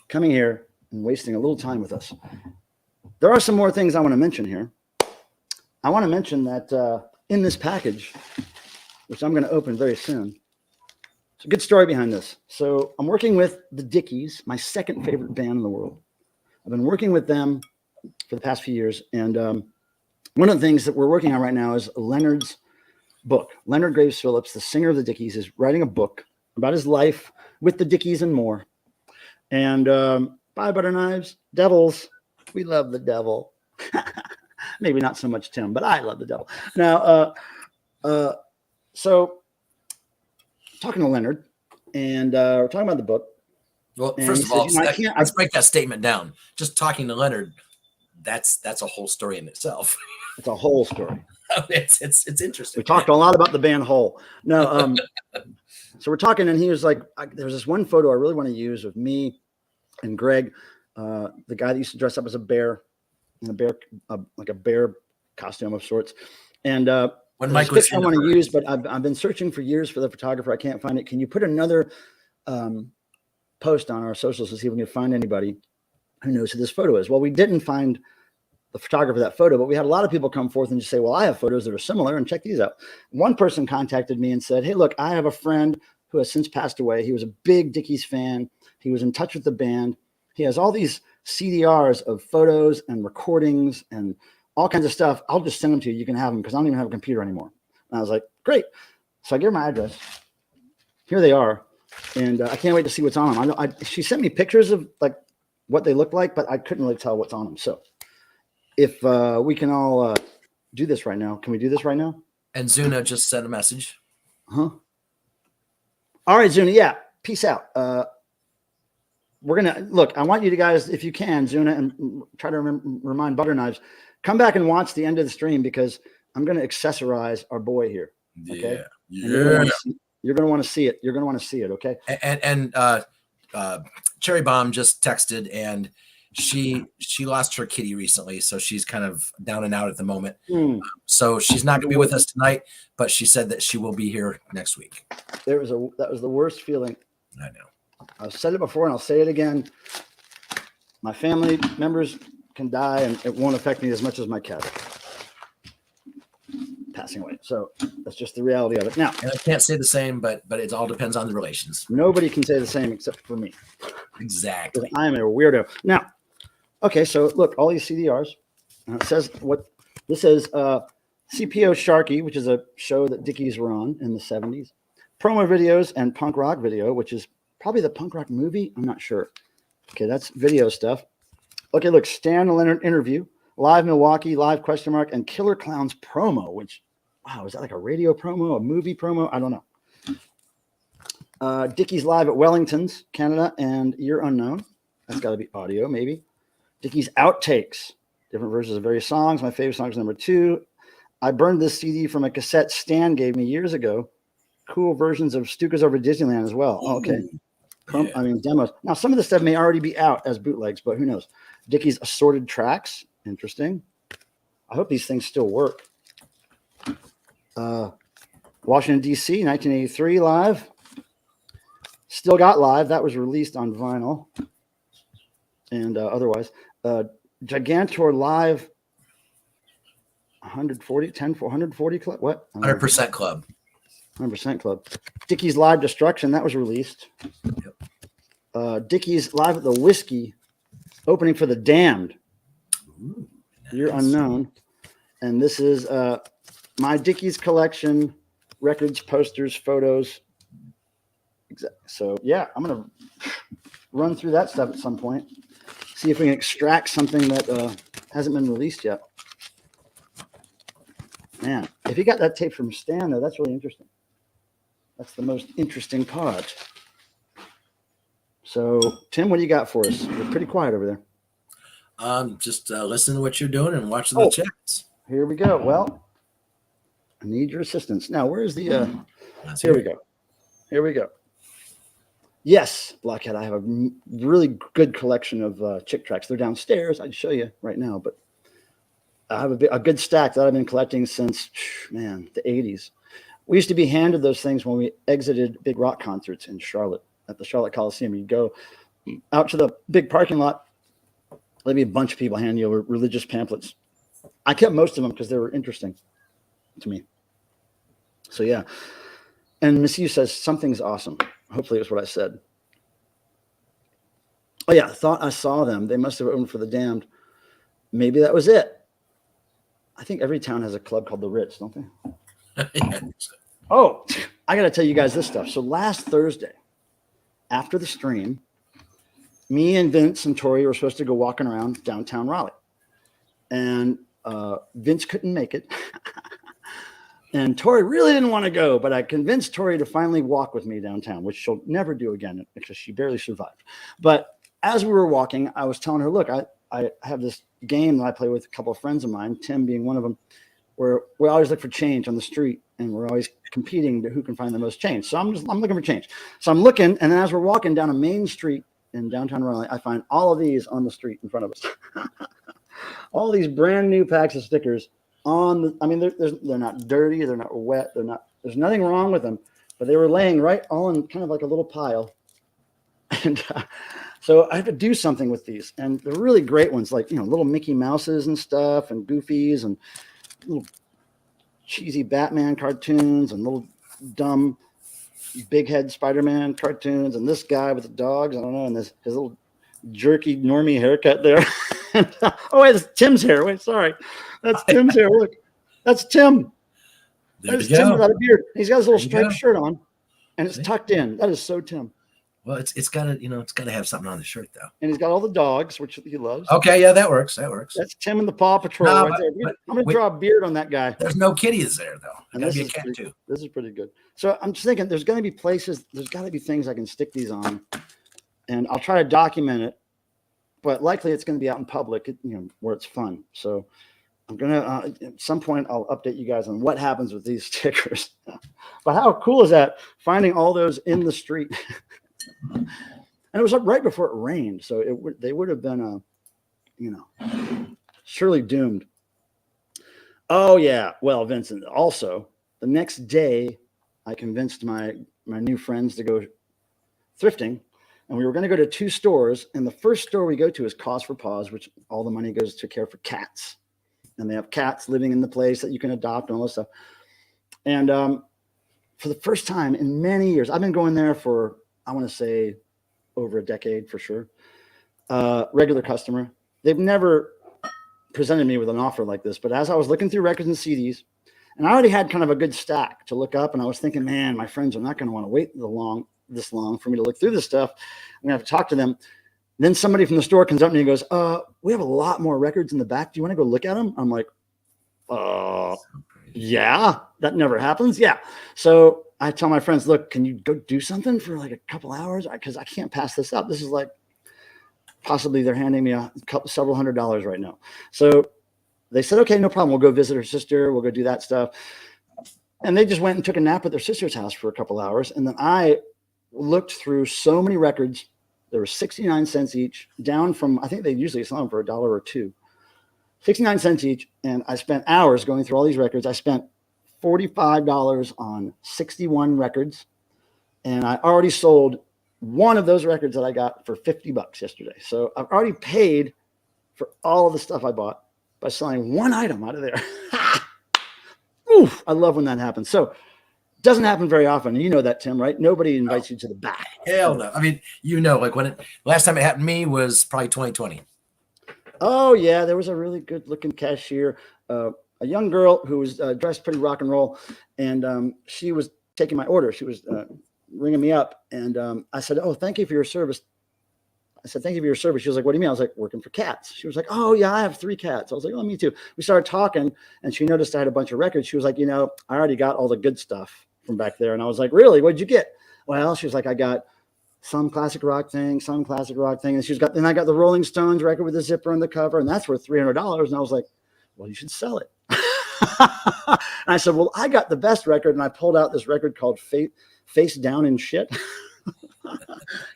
coming here and wasting a little time with us. There are some more things I want to mention here. I want to mention that in this package, which I'm going to open very soon, it's a good story behind this. So I'm working with the Dickies, my second favorite band in the world. I've been working with them for the past few years. And one of the things that we're working on right now is Leonard's book. Leonard Graves Phillips, the singer of the Dickies, is writing a book about his life with the Dickies and more. And bye, Butter Knives. Devils. We love the devil. Maybe not so much Tim, but I love the devil. Now, so talking to Leonard, and we're talking about the book. Well, and first of all, said, let's break that statement down. Just talking to Leonard, that's a whole story in itself. It's a whole story. It's interesting. We talked a lot about the band Hole. No, so we're talking, and he was like, "There's this one photo I really want to use of me and Greg, the guy that used to dress up as a bear, in like a bear costume of sorts." And when Mike was, I want to use, but I've been searching for years for the photographer. I can't find it. Can you put another post on our socials to see if we can find anybody who knows who this photo is? Well, we didn't find the photographer of that photo, but we had a lot of people come forth and just say, well, I have photos that are similar, and check these out. One person contacted me and said, hey, look, I have a friend who has since passed away. He was a big Dickies fan. He was in touch with the band. He has all these CDRs of photos and recordings and all kinds of stuff. I'll just send them to you. You can have them because I don't even have a computer anymore. And I was like, great. So I gave her my address. Here they are. And I can't wait to see what's on them. She sent me pictures of like what they look like, but I couldn't really tell what's on them. So if we can all do this right now. Can we do this right now? And Zuna just sent a message. All right, Zuna. Yeah. peace out. We're going to look, I want you to guys, if you can, Zuna, and try to remind Butter Knives, come back and watch the end of the stream because I'm going to accessorize our boy here. Okay. Yeah. You're going to want to see it. You're going to want to see it. Okay. And Cherry Bomb just texted, and she lost her kitty recently, so she's kind of down and out at the moment. So she's not going to be with us tonight, but she said that she will be here next week. That was the worst feeling. I know. I've said it before and I'll say it again. My family members can die and it won't affect me as much as my cat passing away. So that's just the reality of it. Now, and I can't say the same, but it all depends on the relations. Nobody can say the same except for me. Exactly. I am a weirdo. Now, okay, so look, all these CDRs. It says what this is CPO Sharky, which is a show that Dickies were on in the 70s. Promo videos and punk rock video, which is probably the punk rock movie. I'm not sure. Okay, that's video stuff. Okay, look, Stan and Leonard interview, live Milwaukee, live ? And Killer Clowns promo, which, wow, is that like a radio promo, a movie promo? I don't know. Dickies live at Wellington's, Canada, and Year Unknown. That's got to be audio, maybe. Dickies outtakes, different versions of various songs. My favorite song is number 2. I burned this CD from a cassette Stan gave me years ago. Cool versions of Stukas Over Disneyland as well. Oh, okay. Yeah. I mean, demos. Now, some of the stuff may already be out as bootlegs, but who knows? Dickies assorted tracks. Interesting. I hope these things still work. Washington, D.C., 1983 live. Still Got Live. That was released on vinyl and otherwise. Gigantor Live 140 club. What? 100% club. 100% club. Dickies Live Destruction. That was released. Dickies Live at the Whiskey, opening for the Damned. Ooh, nice. Year Unknown. And this is my Dickies collection, records, posters, photos. So yeah, I'm gonna run through that stuff at some point. See if we can extract something that hasn't been released yet. Man, if you got that tape from Stan, though, that's really interesting. That's the most interesting part. So, Tim, what do you got for us? You're pretty quiet over there. Just listen to what you're doing and watch the chats. Here we go. Well, I need your assistance. Now, where's the here we go. Here we go. Yes, Blockhead, I have a really good collection of chick tracks. They're downstairs. I'd show you right now, but I have a good stack that I've been collecting since, man, the 80s. We used to be handed those things when we exited big rock concerts in Charlotte at the Charlotte Coliseum. You'd go out to the big parking lot. There'd be a bunch of people handing you religious pamphlets. I kept most of them because they were interesting to me. So, yeah. And Miss Yu says, something's awesome. Hopefully it was what I said. Oh, yeah. I thought I saw them. They must have opened for the Damned. Maybe that was it. I think every town has a club called the Ritz, don't they? Yeah. Oh, I got to tell you guys this stuff. So last Thursday, after the stream, me and Vince and Tori were supposed to go walking around downtown Raleigh. And Vince couldn't make it. And Tori really didn't want to go, but I convinced Tori to finally walk with me downtown, which she'll never do again because she barely survived. But as we were walking, I was telling her, look, I have this game that I play with a couple of friends of mine, Tim being one of them, where we always look for change on the street and we're always competing to who can find the most change. So I'm looking for change. So I'm looking, and then as we're walking down a main street in downtown Raleigh, I find all of these on the street in front of us. All these brand new packs of stickers on the, I mean, they're not dirty, they're not wet, there's nothing wrong with them, but they were laying right all in kind of like a little pile. And so I had to do something with these, and they're really great ones, like, little Mickey Mouses and stuff, and Goofies, and little cheesy Batman cartoons, and little dumb big head Spider-Man cartoons, and this guy with the dogs, I don't know, and his little jerky normie haircut there. Oh, wait, that's Tim's hair. Wait, sorry. That's Tim's hair. Look, that's Tim. That's Tim without a beard. He's got his little striped shirt on, and it's tucked in. That is so Tim. Well, it's gotta, it's gotta have something on the shirt though. And he's got all the dogs, which he loves. Okay, yeah, that works. That works. That's Tim and the Paw Patrol No, right there. I'm gonna draw a beard on that guy. There's no kitties there though. And Gotta be a cat too. This is pretty good. So I'm just thinking there's gonna be places, there's gotta be things I can stick these on. And I'll try to document it, but likely it's gonna be out in public, where it's fun. So I'm gonna at some point I'll update you guys on what happens with these stickers. But how cool is that? Finding all those in the street. And it was up right before it rained, so they would have been, surely doomed. Oh yeah, well, Vincent. Also, the next day, I convinced my new friends to go thrifting, and we were going to go to 2 stores. And the first store we go to is Cause for Paws, which all the money goes to care for cats, and they have cats living in the place that you can adopt and all this stuff. And for the first time in many years, I've been going there for, I want to say, over a decade for sure. Regular customer. They've never presented me with an offer like this, but as I was looking through records and CDs, and I already had kind of a good stack to look up, and I was thinking, man, my friends are not going to want to wait this long for me to look through this stuff. I'm going to have to talk to them. Then somebody from the store comes up to me and goes, we have a lot more records in the back. Do you want to go look at them? I'm like, yeah, that never happens. Yeah. So I tell my friends, look, can you go do something for like a couple hours? Because I can't pass this up. This is like possibly they're handing me several $100s right now. So they said, okay, no problem. We'll go visit her sister. We'll go do that stuff. And they just went and took a nap at their sister's house for a couple hours. And then I looked through so many records. There were 69 cents each, down from, I think they usually sell them for $1 or $2. 69 cents each. And I spent hours going through all these records. I spent $45 on 61 records. And I already sold one of those records that I got for $50 yesterday. So I've already paid for all of the stuff I bought by selling one item out of there. Oof, I love when that happens. So it doesn't happen very often. You know that, Tim, right? Nobody invites you to the back. Hell no. I mean, like last time it happened to me was probably 2020. Oh yeah. There was a really good looking cashier, a young girl who was dressed pretty rock and roll. And she was taking my order. She was ringing me up. And I said, oh, thank you for your service. I said, thank you for your service. She was like, what do you mean? I was like, working for cats. She was like, oh yeah, I have 3 cats. I was like, oh, me too. We started talking and she noticed I had a bunch of records. She was like, I already got all the good stuff from back there. And I was like, really? What'd you get? Well, she was like, I got some classic rock thing, some classic rock thing. And then I got the Rolling Stones record with the zipper on the cover, and that's worth $300. And I was like, well, you should sell it. And I said, well, I got the best record. And I pulled out this record called Face Down in Shit.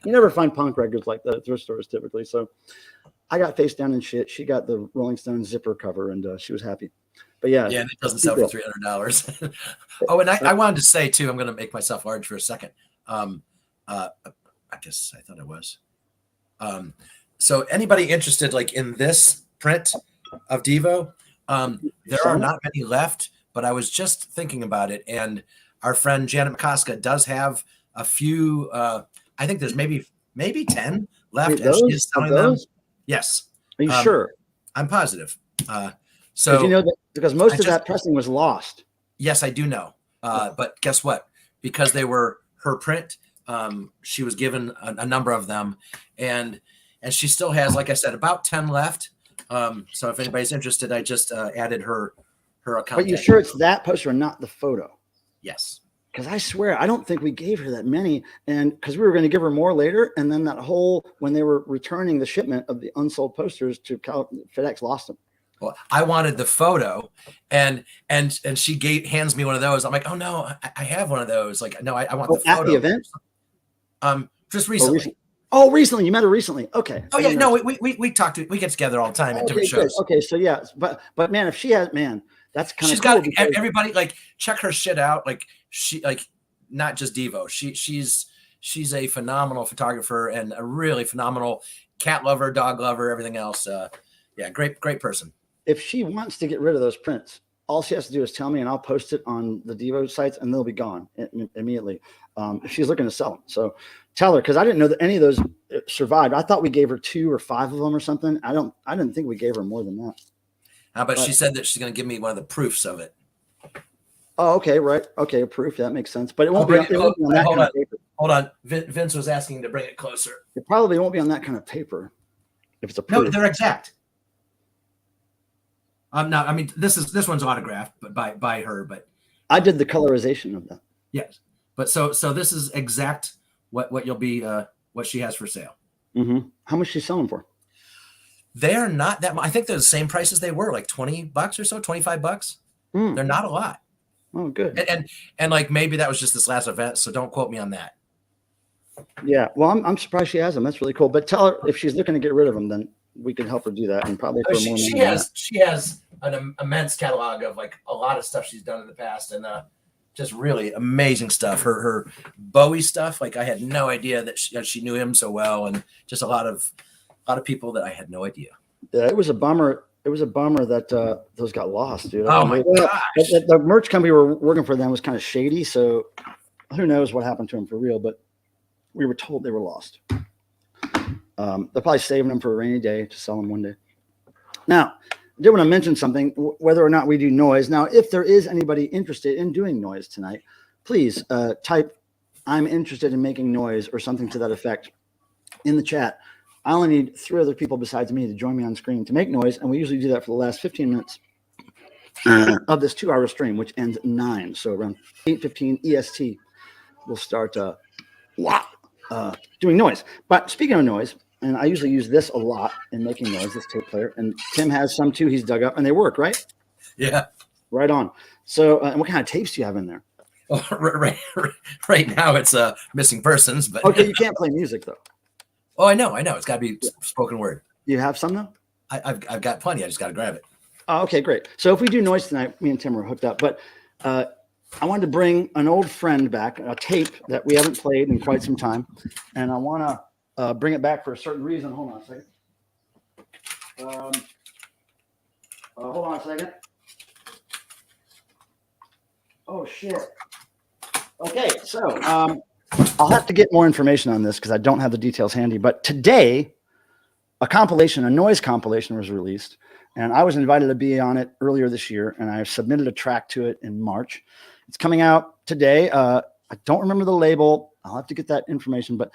You never find punk records like that at thrift stores typically. So I got Face Down in Shit. She got the Rolling Stones zipper cover, and she was happy. But yeah, and it doesn't sell for $300. Oh, and I wanted to say too, I'm going to make myself large for a second. I guess I thought I was. So anybody interested like in this print of Devo? There are not many left, but I was just thinking about it, and our friend Janet McCoska does have a few. I think there's maybe 10 left. Wait, and she is selling them. Yes. Are you sure? I'm positive. So you know that because most of that pressing was lost. Yes, I do know. But guess what? Because they were her print, she was given a number of them, and she still has, like I said, about 10 left. So if anybody's interested, I just added her account. But you sure it's that poster and not the photo? Yes. Because I swear, I don't think we gave her that many. And because we were going to give her more later. And then when they were returning the shipment of the unsold posters to FedEx lost them. Well, I wanted the photo and she hands me one of those. I'm like, oh no, I have one of those. Like, no, I want the photo. At the event? Just recently. Oh, recently. You met her recently. Okay. Oh yeah. No, we talk we get together all the time at different shows. Good. Okay. So yeah, but man, if she has, that's kind of she's cool got everybody like check her shit out. Like not just Devo. She's a phenomenal photographer and a really phenomenal cat lover, dog lover, everything else. Yeah, great person. If she wants to get rid of those prints, all she has to do is tell me, and I'll post it on the Devo sites, and they'll be gone immediately. If she's looking to sell them, so tell her, because I didn't know that any of those survived. I thought we gave her 2 or 5 of them or something. I didn't think we gave her more than that. How about she said that she's going to give me one of the proofs of it? Oh, okay, right. Okay, a proof. That makes sense. But it won't be on that kind of paper. Hold on. Vince was asking to bring it closer. It probably won't be on that kind of paper if it's a No, they're exact. Not. I mean, this one's autographed, but by her. But I did the colorization of that. Yes, but so this is exact what you'll be what she has for sale. Mm-hmm. How much is she selling for? They're not that much. I think they're the same price as they were, like $20 or so, $25. They're not a lot. Oh, good. And like maybe that was just this last event, so don't quote me on that. Yeah, well, I'm surprised she has them. That's really cool. But tell her if she's looking to get rid of them, then we can help her do that, and probably for more. She has an immense catalog of like a lot of stuff she's done in the past, and just really amazing stuff. Her Bowie stuff, like I had no idea that she knew him so well, and just a lot of people that I had no idea. Yeah, it was a bummer. It was a bummer that those got lost, dude. Oh my gosh! The merch company we were working for them was kind of shady, so who knows what happened to them for real? But we were told they were lost. They're probably saving them for a rainy day to sell them one day. Now, I did want to mention something, whether or not we do noise. Now, if there is anybody interested in doing noise tonight, please type "I'm interested in making noise" or something to that effect in the chat. I only need 3 other people besides me to join me on screen to make noise, and we usually do that for the last 15 minutes of this 2-hour stream, which ends at 9. So around 8:15 EST, we'll start doing noise. But speaking of noise, and I usually use this a lot in making noise, this tape player, and Tim has some too he's dug up, and they work, right? Yeah. Right on. So, and what kind of tapes do you have in there? Oh, right now it's missing persons, but okay, you can't play music though. Oh, I know. It's got to be spoken word. You have some though? I've got plenty. I just got to grab it. Oh, okay, great. So if we do noise tonight, me and Tim are hooked up. But I wanted to bring an old friend back, a tape that we haven't played in quite some time, and I want to bring it back for a certain reason. Hold on a second. Hold on a second. Oh shit. Okay, so I'll have to get more information on this because I don't have the details handy. But today, a noise compilation was released, and I was invited to be on it earlier this year, and I submitted a track to it in March. It's coming out today. I don't remember the label. I'll have to get that information. But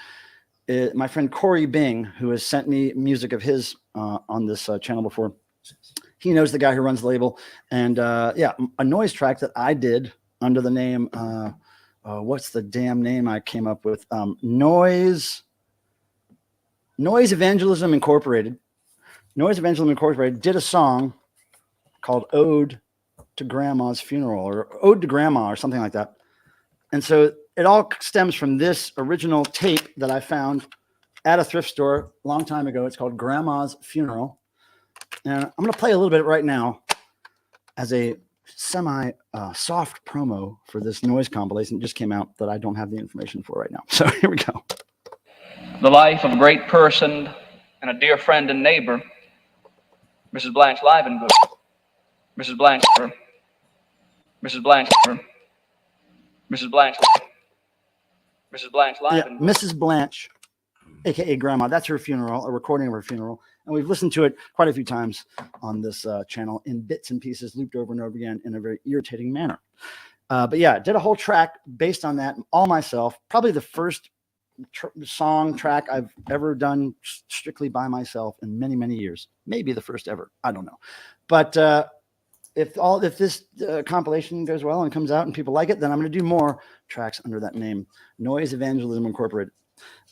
my friend Corey Bing, who has sent me music of his on this channel before, he knows the guy who runs the label. And yeah, a noise track that I did under the name what's the damn name I came up with? Noise Evangelism Incorporated. Noise Evangelism Incorporated did a song called Ode to Grandma's Funeral, or Ode to Grandma, or something like that. And so it all stems from this original tape that I found at a thrift store a long time ago. It's called Grandma's Funeral. And I'm going to play a little bit right now as a semi-soft promo for this noise compilation that just came out that I don't have the information for right now. So here we go. The life of a great person and a dear friend and neighbor, Mrs. Blanche Livengood. Mrs. Blanche. Mrs. Blanche. Mrs. Blanche. Mrs. Blanche Livengood. Yeah, Mrs. Blanche, aka Grandma. That's her funeral, a recording of her funeral. And we've listened to it quite a few times on this channel in bits and pieces, looped over and over again in a very irritating manner. But yeah, did a whole track based on that, all myself. Probably the first song track I've ever done strictly by myself in many, many years. Maybe the first ever. I don't know. But if this compilation goes well and comes out and people like it, then I'm going to do more tracks under that name, Noise Evangelism Incorporated.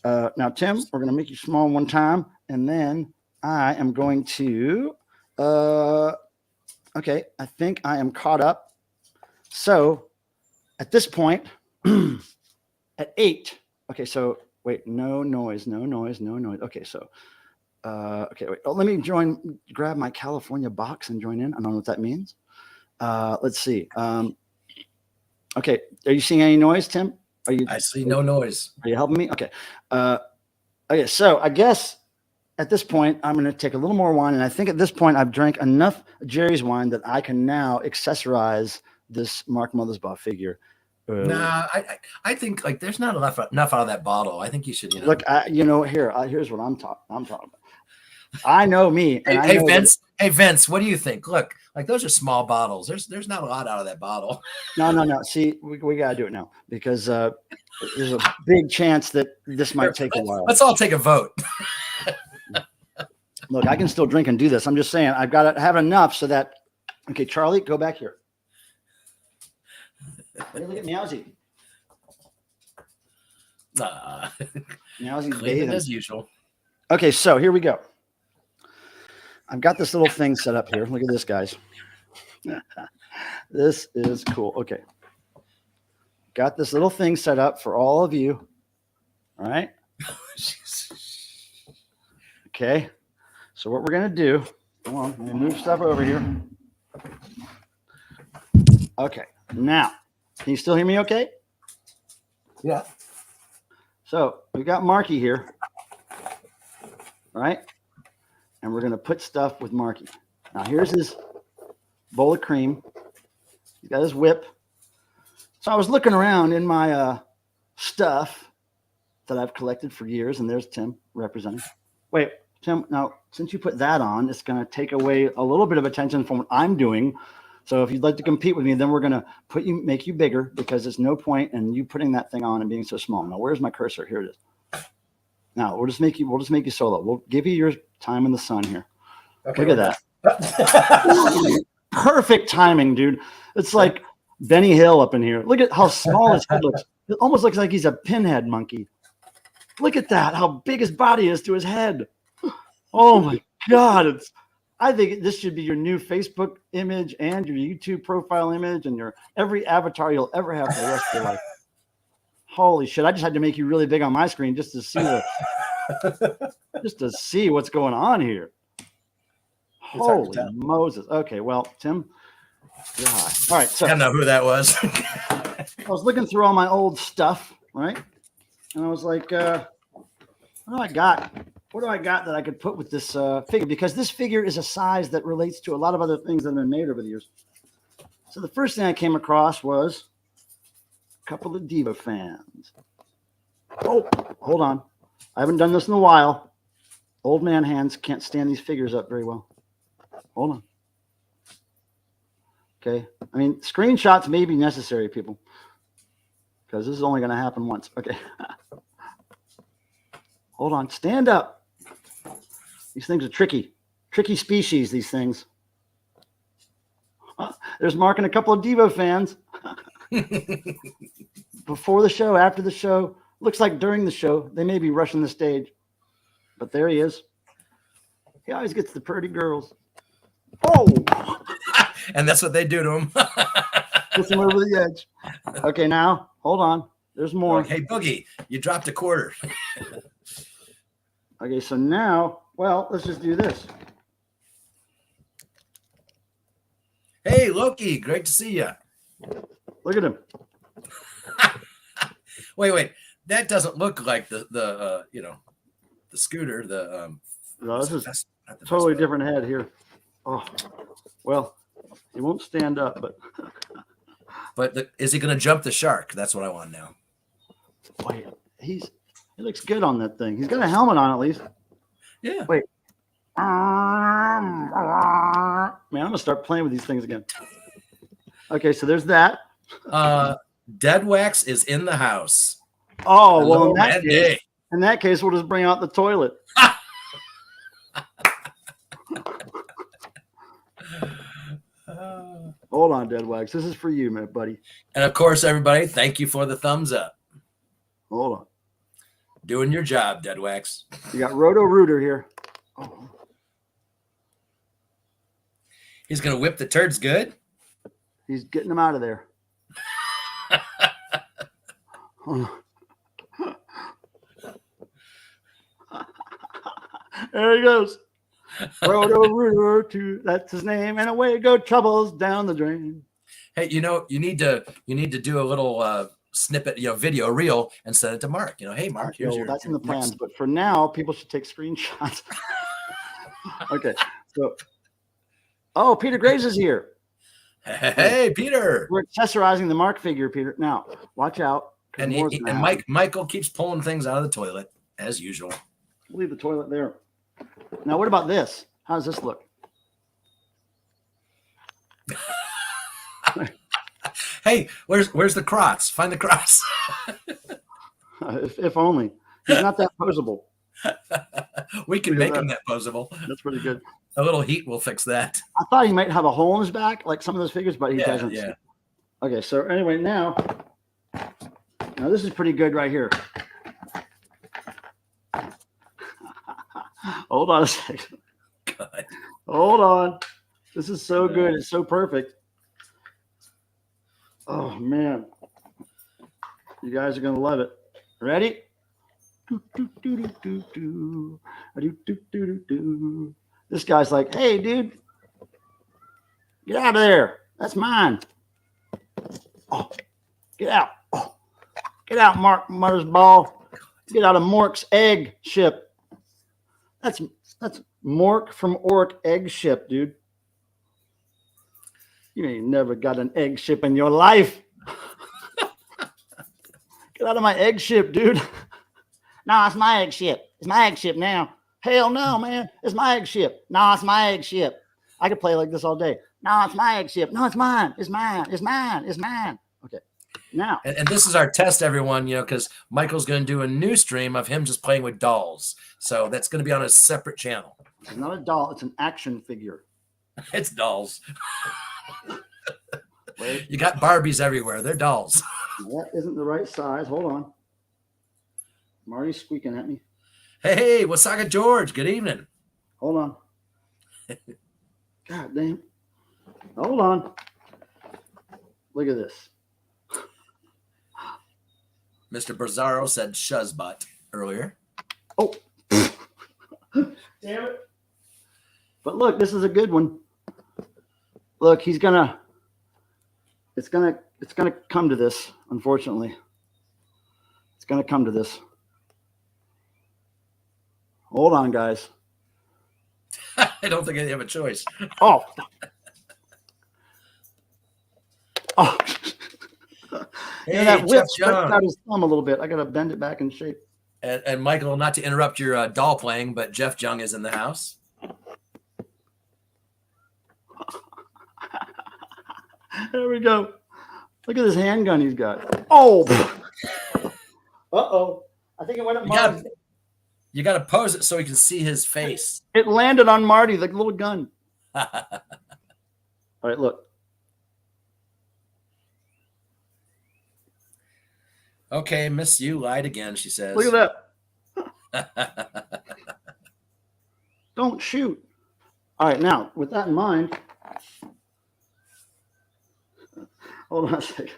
Now, Tim, we're going to make you small one time, and then I am going to, okay, I think I am caught up. So at this point, at 8, okay, so wait, no noise. Okay, so, okay, wait, let me grab my California box and join in. I don't know what that means. Let's see. Okay, are you seeing any noise, Tim? I see no noise. Are you helping me? Okay. Okay, so I guess at this point, I'm going to take a little more wine. And I think at this point, I've drank enough Jerry's wine that I can now accessorize this Mark Mothersbaugh figure. Nah, I think like there's not enough out of that bottle. I think you should, look. Here's what I'm talking about. I know me. And hey, Vince. Hey Vince, what do you think? Look, like those are small bottles. There's not a lot out of that bottle. No. See, we got to do it now because there's a big chance that this might take a while. Let's all take a vote. Look, I can still drink and do this. I'm just saying I've got to have enough so that. Okay, Charlie, go back here. Hey, look at Meowsy. Meowsy's bathing as usual. Okay, so here we go. I've got this little thing set up here. Look at this, guys. This is cool. Okay. Got this little thing set up for all of you. All right. Okay. So what we're going to do, come on, let me move stuff over here. Okay. Now, can you still hear me okay? Yeah. So we've got Marky here. All right. And we're going to put stuff with Marky. Now, here's his bowl of cream. He's got his whip. So I was looking around in my stuff that I've collected for years, and there's Tim representing. Wait, Tim, now, since you put that on, it's going to take away a little bit of attention from what I'm doing. So if you'd like to compete with me, then we're going to make you bigger because there's no point in you putting that thing on and being so small. Now, where's my cursor? Here it is. Now, we'll just make you solo. We'll give you your time in the sun here. Okay, look at that. Perfect timing, dude. It's like Benny Hill up in here. Look at how small his head looks. It almost looks like he's a pinhead monkey. Look at that, how big his body is to his head. Oh my God. I think this should be your new Facebook image and your YouTube profile image and your every avatar you'll ever have for the rest of your life. Holy shit. I just had to make you really big on my screen just to see what's going on here. Holy Moses. Okay, well, Tim, you're high. All right. So I don't know who that was. I was looking through all my old stuff, right? And I was like, what do I got? What do I got that I could put with this figure? Because this figure is a size that relates to a lot of other things that have been made over the years. So the first thing I came across was a couple of Devo fans. Oh, hold on. I haven't done this in a while. Old man hands can't stand these figures up very well. Hold on. Okay. I mean, screenshots may be necessary, people, because this is only going to happen once. Okay. Hold on. Stand up. These things are tricky. Tricky species, these things. There's Mark and a couple of Devo fans. Before the show, after the show. Looks like during the show. They may be rushing the stage. But there he is. He always gets the pretty girls. Oh! And that's what they do to him. Push him over the edge. Okay, now, hold on. There's more. Hey, Boogie, you dropped a quarter. Okay, so now, well, let's just do this. Hey, Loki, great to see you. Look at him. Wait. That doesn't look like the scooter. No, this is totally different head here. Oh, well, he won't stand up, but is he going to jump the shark? That's what I want now. Wait, he looks good on that thing. He's got a helmet on at least. Yeah. Wait. Man, I'm gonna start playing with these things again. Okay, so there's that. Dead Wax is in the house. Oh, hello, well, in that case, we'll just bring out the toilet. Hold on, Dead Wax. This is for you, my buddy. And of course, everybody, thank you for the thumbs up. Hold on. Doing your job, Dead Wax. You got Roto Rooter here. Oh. He's going to whip the turds good? He's getting them out of there. There he goes. Roto Rooter, that's his name, and away go troubles down the drain. Hey, you need to do a little snippet, video reel and send it to Mark. Hey, Mark, here's that's in the plans. But for now, people should take screenshots. Okay, so Peter Graves is here. Hey, Peter. We're accessorizing the Mark figure, Peter. Now, watch out. And Michael keeps pulling things out of the toilet as usual. Leave the toilet there. Now, what about this? How does this look? Hey, where's the cross? Find the cross. If only. He's not that posable. We can make him that posable. That's pretty good. A little heat will fix that. I thought he might have a hole in his back, like some of those figures, but he doesn't. Yeah. Okay, so anyway, now this is pretty good right here. Hold on a second. God. Hold on. This is so good. It's so perfect. Oh, man. You guys are going to love it. Ready? This guy's like, hey, dude, get out of there. That's mine. Oh, get out. Oh, get out, Mark Mother's Ball. Get out of Mork's egg ship. That's Mork from Orc egg ship, dude. You ain't never got an egg ship in your life. Get out of my egg ship, dude. No, it's my egg ship. It's my egg ship now. Hell no, man. It's my egg ship. No, it's my egg ship. I could play like this all day. No, it's my egg ship. No, it's mine. It's mine. It's mine. It's mine. Okay. Now. And this is our test, everyone, because Michael's going to do a new stream of him just playing with dolls. So that's going to be on a separate channel. It's not a doll. It's an action figure. It's dolls. Wait. You got Barbies everywhere. They're dolls. That isn't the right size. Hold on. Marty's squeaking at me. Hey, Wasaga George. Good evening. Hold on. God damn. Hold on. Look at this. Mr. Barzaro said Shuzbutt earlier. Oh. Damn it. But look, this is a good one. Look, it's gonna come to this, unfortunately. It's gonna come to this. Hold on, guys. I don't think I have a choice. Oh. Oh. Hey, that whip Jeff stretched Young. out his thumb a little bit. I gotta bend it back in shape. And Michael, not to interrupt your doll playing, but Jeff Young is in the house. There we go. Look at this handgun he's got. Oh. Uh-oh. I think it went at Marty. You got to pose it so we can see his face. It landed on Marty, the little gun. All right, look. Okay, Miss You lied again, she says. Look at that. Don't shoot. All right, now, with that in mind, hold on a second.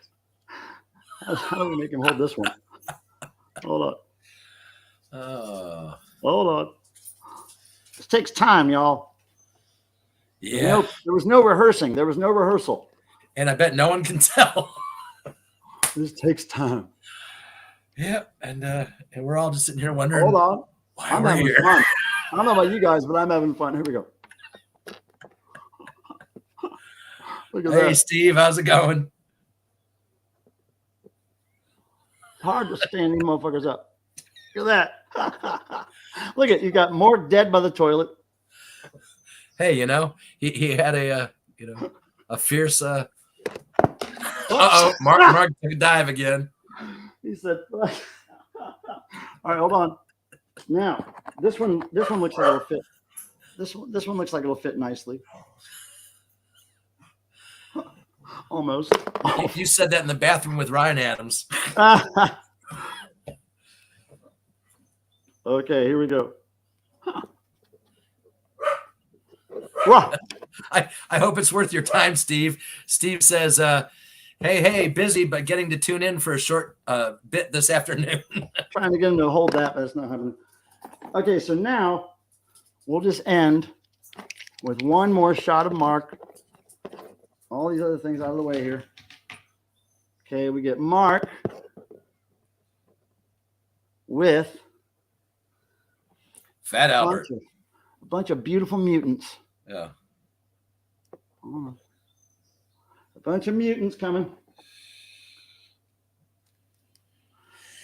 How do we make him hold this one? Hold on. Oh. Hold on. This takes time, y'all. Yeah. There was no rehearsing. There was no rehearsal. And I bet no one can tell. This takes time. Yep. And we're all just sitting here wondering. Hold on. Why I'm we're having here. fun. I don't know about you guys, but I'm having fun. Here we go. Look at Hey, that. Steve, how's it going? It's hard to stand these motherfuckers up. Look at that. Look at you got more dead by the toilet. Hey, he had a fierce uh-oh, Mark took a dive again. He said, all right, hold on. Now, this one looks like it'll fit. This one looks like it'll fit nicely. Almost. You said that in the bathroom with Ryan Adams. Okay, here we go. Whoa. I hope it's worth your time, Steve. Steve says, hey, busy, but getting to tune in for a short bit this afternoon. Trying to get him to hold that, but it's not happening. Okay, so now we'll just end with one more shot of Mark. All these other things out of the way here. Okay, we get Mark with Fat Albert. A bunch of beautiful mutants. Yeah. A bunch of mutants coming.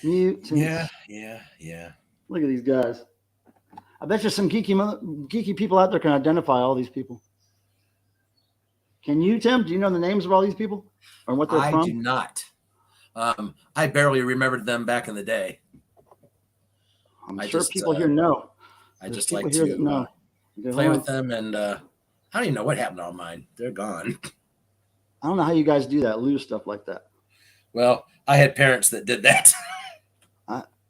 Mutants. Yeah. Look at these guys. I bet you some geeky people out there can identify all these people. Can you, Tim? Do you know the names of all these people or what they're from? I do not. I barely remembered them back in the day. I'm sure people here know. I There's just people like here to that know. play with them, and I don't even know what happened to all mine. They're gone. I don't know how you guys do that, lose stuff like that. Well, I had parents that did that.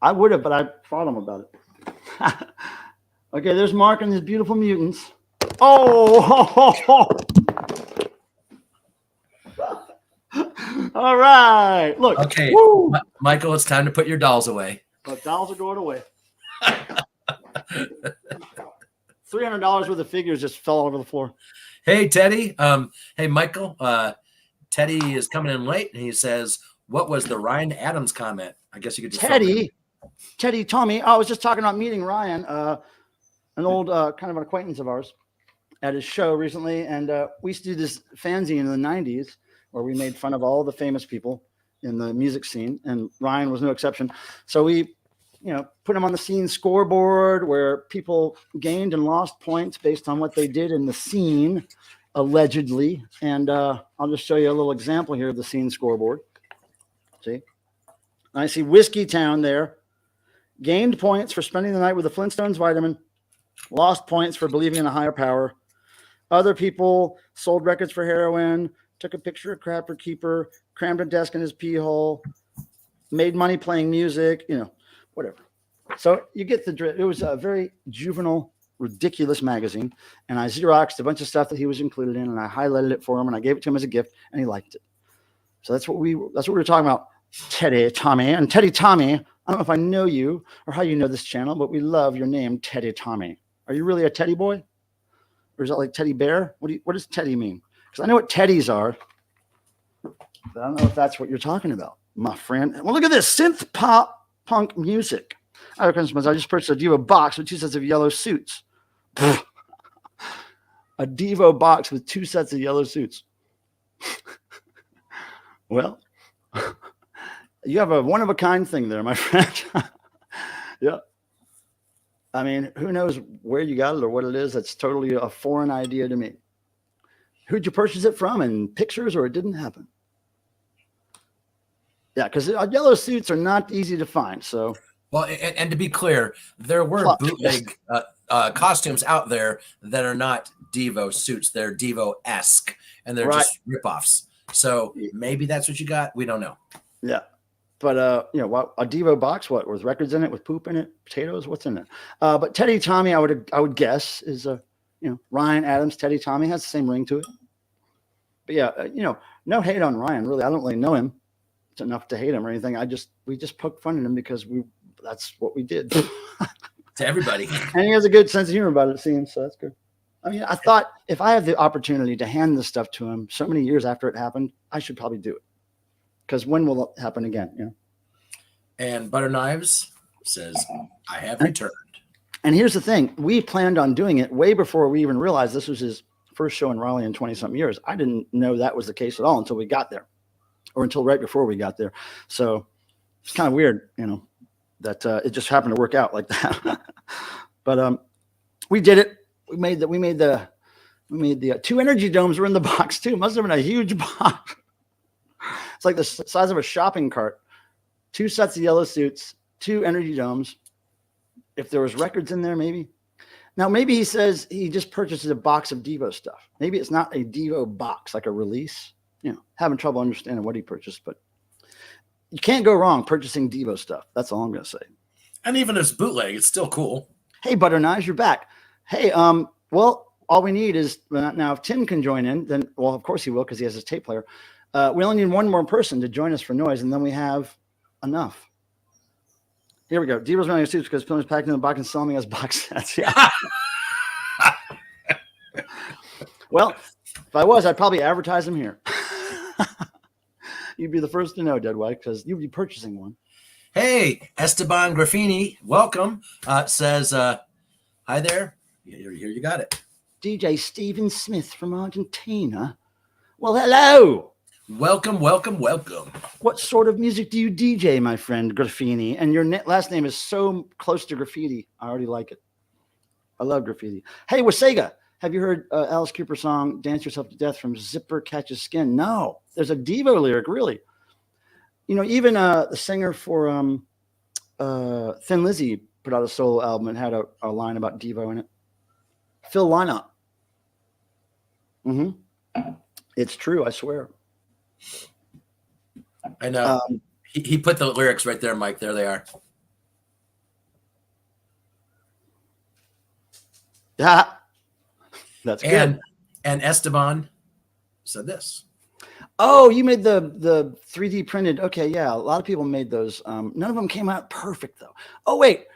I would have, but I fought them about it. Okay, there's Mark and his beautiful mutants. Oh! All right. Look. Okay, Michael, it's time to put your dolls away. The dolls are going away. $300 worth of figures just fell all over the floor. Hey, Teddy. Hey, Michael. Teddy is coming in late, and he says, "What was the Ryan Adams comment?" I guess you could just Teddy, Tommy. I was just talking about meeting Ryan, an old kind of an acquaintance of ours, at his show recently, and we used to do this fanzine in the '90s where we made fun of all the famous people in the music scene, and Ryan was no exception. So we, put him on the scene scoreboard where people gained and lost points based on what they did in the scene, allegedly. And I'll just show you a little example here of the scene scoreboard. See, I see Whiskey Town there. Gained points for spending the night with the Flintstones vitamin. Lost points for believing in a higher power. Other people sold records for heroin. Took a picture of Crapper Keeper. Crammed a desk in his pee hole. Made money playing music. Whatever. So you get the drift. It was a very juvenile, ridiculous magazine. And I Xeroxed a bunch of stuff that he was included in. And I highlighted it for him. And I gave it to him as a gift. And he liked it. So that's what we were talking about. Teddy Tommy. And Teddy Tommy, I don't know if I know you or how you know this channel, but we love your name, Teddy Tommy. Are you really a teddy boy? Or is that like teddy bear? What does teddy mean? Because I know what teddies are, but I don't know if that's what you're talking about, my friend. Well, look at this synth pop punk music. I just purchased a Devo box with 2 sets of yellow suits. A Devo box with 2 sets of yellow suits. Well, you have a one-of-a-kind thing there, my friend. Yeah. I mean, who knows where you got it or what it is? That's totally a foreign idea to me. Who'd you purchase it from? In pictures, or it didn't happen? Yeah, because yellow suits are not easy to find. So, well, and to be clear, there were bootleg costumes out there that are not Devo suits. They're Devo-esque, and they're just ripoffs. So maybe that's what you got. We don't know. Yeah. But, a Devo box, what, with records in it, with poop in it, potatoes, what's in it? But Teddy Tommy, I would guess, is Ryan Adams. Teddy Tommy has the same ring to it. But yeah, no hate on Ryan, really. I don't really know him. It's enough to hate him or anything. We just poked fun at him because that's what we did. To everybody. And he has a good sense of humor about it, it seems, so that's good. I mean, I thought if I have the opportunity to hand this stuff to him so many years after it happened, I should probably do it. Because when will it happen again? And Butter Knives says, I have returned. And here's the thing. We planned on doing it way before we even realized this was his first show in Raleigh in 20-something years. I didn't know that was the case at all until we got there, or until right before we got there. So it's kind of weird, that it just happened to work out like that. But we did it. We made the 2 energy domes were in the box too. Must have been a huge box. It's like the size of a shopping cart. 2 sets of yellow suits, 2 energy domes. If there was records in there, maybe. Now, maybe he says he just purchases a box of Devo stuff. Maybe it's not a Devo box, like a release. Having trouble understanding what he purchased, but you can't go wrong purchasing Devo stuff. That's all I'm going to say. And even if it's bootleg, it's still cool. Hey, Butter Knives, you're back. Hey, well, all we need is now if Tim can join in, then, well, of course he will because he has his tape player. We only need one more person to join us for noise, and then we have enough. Here we go. Devo's running suits because Phillips packed in the box and selling me as box sets. Yeah. Well, if I was, I'd probably advertise them here. You'd be the first to know, Dead White, because you'd be purchasing one. Hey, Esteban Graffini, welcome. Says, hi there. Here you got it. DJ Steven Smith from Argentina. Well, hello. Welcome. What sort of music do you DJ, my friend Graffini? And your last name is so close to graffiti. I already like it. I love graffiti. Hey, Wasega. Have you heard Alice Cooper song "Dance Yourself to Death" from Zipper Catches Skin? No, there's a Devo lyric, really. You know, even the singer for Thin Lizzy put out a solo album and had a line about Devo in it. Phil Lynott. It's true, I swear. I know. He put the lyrics right there, Mike. There they are. Yeah, that's good. And Esteban said this. Oh, you made the 3D printed. Okay, yeah, a lot of people made those. None of them came out perfect though. Oh wait,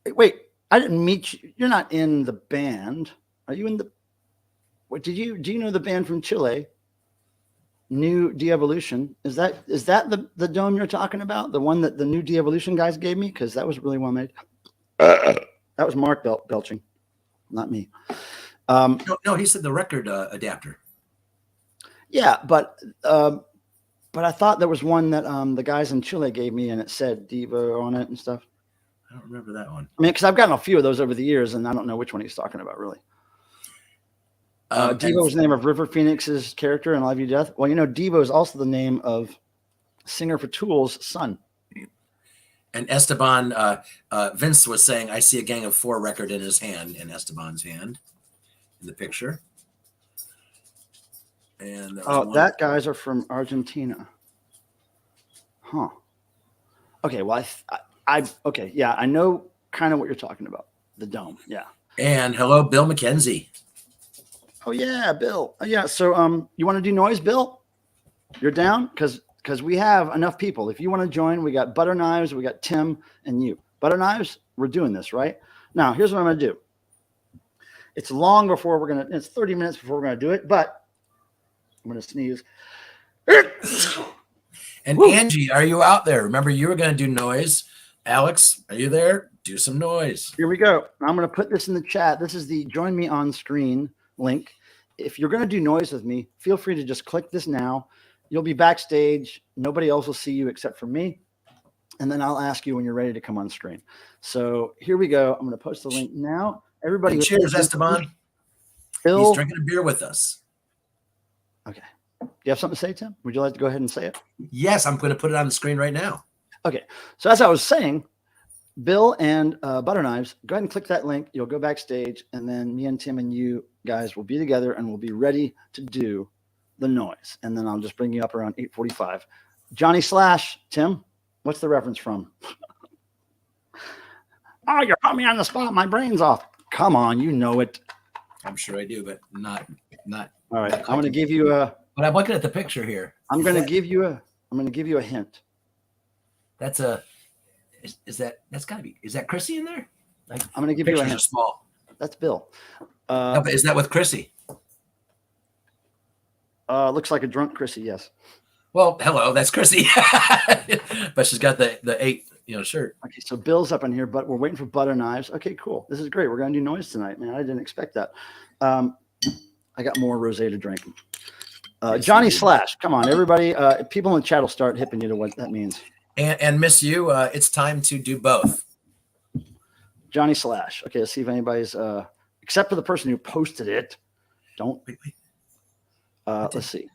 I didn't meet you. You're not in the band. Are you in the? What do you know the band from Chile? New De-Evolution. Is that the dome you're talking about? The one that the New De-Evolution guys gave me? Because that was really well made. That was Mark belching, not me. No, he said the record adapter. Yeah, but I thought there was one that the guys in Chile gave me, and it said Devo on it and stuff. I don't remember that one. I mean, because I've gotten a few of those over the years, and I don't know which one he's talking about, really. Devo was the name of River Phoenix's character in Love You to Death. Well, you know, Devo is also the name of singer for Tool's son. And Esteban, Vince was saying, I see a Gang of Four record in his hand, in Esteban's hand, in the picture. And that guys are from Argentina. Huh. Okay, well, okay, yeah, I know kind of what you're talking about. The dome, yeah. And hello, Bill McKenzie. Oh yeah, Bill. Yeah, so you want to do noise, Bill? You're down? Because we have enough people. If you want to join, we got Butter Knives, we got Tim, and you. Butter Knives, we're doing this, right? Now, here's what I'm going to do. It's long before it's 30 minutes before we're going to do it, but I'm going to sneeze. And Woo. Angie, are you out there? Remember, you were going to do noise. Alex, are you there? Do some noise. Here we go. I'm going to put this in the chat. This is the join me on screen link. If you're going to do noise with me, feel free to just click this now. You'll be backstage. Nobody else will see you except for me. And then I'll ask you when you're ready to come on screen. So here we go. I'm going to post the link now. Everybody. Hey, cheers, Esteban. Bill. He's drinking a beer with us. Okay. Do you have something to say, Tim? Would you like to go ahead and say it? Yes, I'm going to put it on the screen right now. Okay. So as I was saying, Bill and Butter Knives, go ahead and click that link. You'll go backstage, and then me and Tim and you guys will be together, and we'll be ready to do the noise. And then I'll just bring you up around 8:45. Johnny Slash, Tim, what's the reference from? Oh, you're putting me on the spot. My brain's off. Come on, you know it. I'm sure I do, but not. All right, I'm going to give you a. But I'm looking at the picture here. I'm going to give you a hint. That's a. That's got to be. Is that Chrissy in there? Like, I'm going to give you a hint. Small. That's Bill. No, but is that with Chrissy? Looks like a drunk Chrissy. Yes. Well, hello, that's Chrissy. But she's got the 8, shirt. Okay, so Bill's up in here, but we're waiting for Butter Knives. Okay, cool. This is great. We're going to do noise tonight, man. I didn't expect that. I got more rosé to drink. Johnny Slash, come on, everybody. People in the chat will start hipping you to what that means. And Miss You, it's time to do both. Johnny Slash. Okay, let's see if anybody's except for the person who posted it. Don't. Wait. Let's see.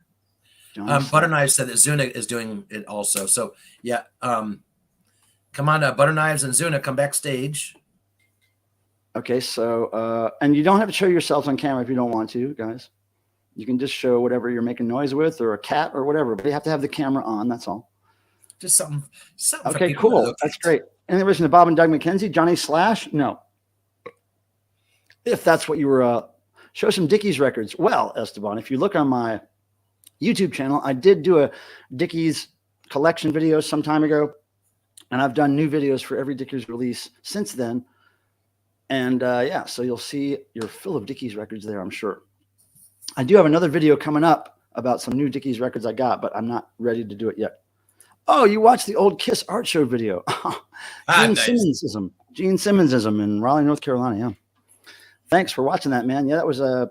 Butter Knives said that Zuna is doing it also. So yeah, come on, Butter Knives and Zuna, come backstage. Okay, so and you don't have to show yourselves on camera if you don't want to, guys. You can just show whatever you're making noise with, or a cat, or whatever. But you have to have the camera on. That's all. Just something. Okay, cool. That's great. Any relation to Bob and Doug McKenzie? Johnny Slash? No. If that's what you were, show some Dickies records. Well, Esteban, if you look on my YouTube channel, I did do a Dickies collection video some time ago, and I've done new videos for every Dickies release since then. And yeah, so you'll see you're full of Dickies records there, I'm sure. I do have another video coming up about some new Dickies records I got, but I'm not ready to do it yet. Oh, you watched the old Kiss art show video. Gene Simmonsism. Gene Simmonsism in Raleigh, North Carolina. Yeah. Thanks for watching that, man. Yeah, that was a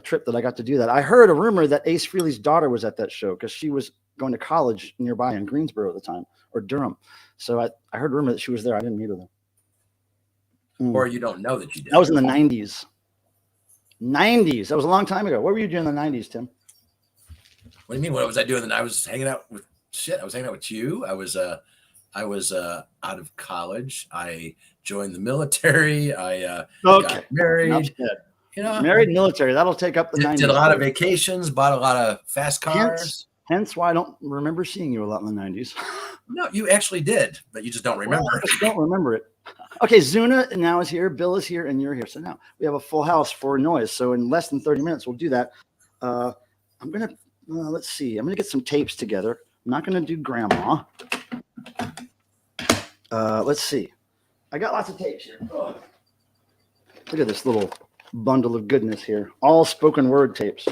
trip that I got to do that. I heard a rumor that Ace Frehley's daughter was at that show because she was going to college nearby in Greensboro at the time, or Durham. So I heard a rumor that she was there. I didn't meet her though. Or you don't know that you did. That was in the 90s. 90s. That was a long time ago. What were you doing in the 90s, Tim? What do you mean? What was I doing? I was hanging out with I was hanging out with you. I was out of college. I joined the military. I got married. You know, married, military. That'll take up the 90s. Did a lot of vacations. Bought a lot of fast cars. Hence why I don't remember seeing you a lot in the 90s. No, you actually did, but you just don't remember. Well, I just don't remember it. Okay, Zuna now is here, Bill is here, and you're here. So now we have a full house for noise. So in less than 30 minutes, we'll do that. I'm gonna let's see. I'm gonna get some tapes together. I'm not gonna do grandma. Let's see. I got lots of tapes here. Oh. Look at this little bundle of goodness here. All spoken word tapes.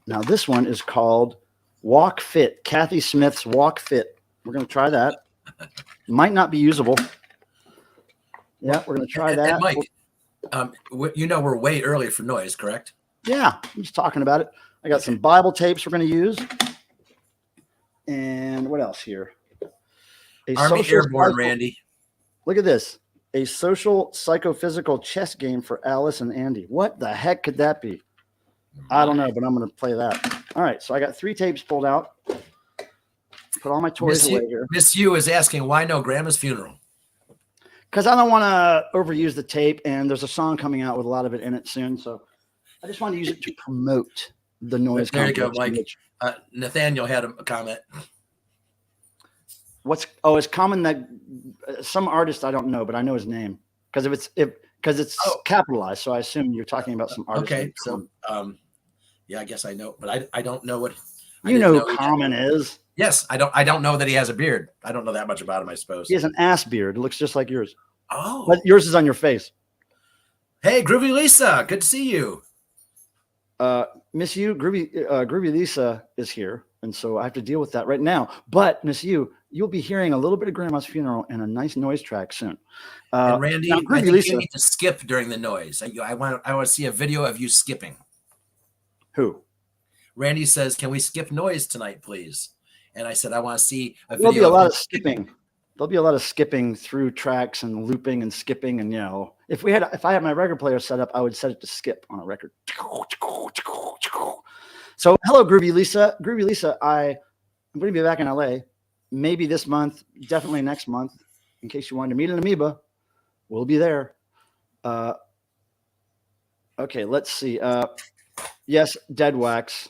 Now this one is called Walk Fit. Kathy Smith's Walk Fit. We're gonna try that. Might not be usable. Yeah, we're going to try that. And Mike, you know we're way early for noise, correct? Yeah, I'm just talking about it. I got some Bible tapes we're going to use. And what else here? Army Airborne, Randy. Look at this. A social psychophysical chess game for Alice and Andy. What the heck could that be? I don't know, but I'm going to play that. All right, so I got 3 tapes pulled out. Put all my toys away here. Miss U is asking, why no Grandma's funeral? Because I don't want to overuse the tape, and there's a song coming out with a lot of it in it soon. So I just want to use it to promote the noise. There you go, Mike. Nathaniel had a comment. It's common that some artist I don't know, but I know his name because it's capitalized. So I assume you're talking about some artist. Okay, so yeah, I guess I know, but I don't know what you know. Who Common is? Yes, I don't know that he has a beard. I don't know that much about him, I suppose. He has an ass beard. It looks just like yours. Oh, but yours is on your face. Hey, Groovy Lisa, good to see you. Miss U, Groovy Lisa is here, and so I have to deal with that right now. But Miss U, you'll be hearing a little bit of Grandma's funeral and a nice noise track soon. And Randy, I think you need to skip during the noise. I want to see a video of you skipping. Who? Randy says, "Can we skip noise tonight, please?" And I said, "I want to see a video." There'll be a lot of skipping. There'll be a lot of skipping through tracks and looping and skipping. And if I had my record player set up, I would set it to skip on a record. So hello, Groovy Lisa. Groovy Lisa, I'm going to be back in LA. Maybe this month, definitely next month. In case you wanted to meet an amoeba, we'll be there. Okay, let's see. Yes, Dead Wax.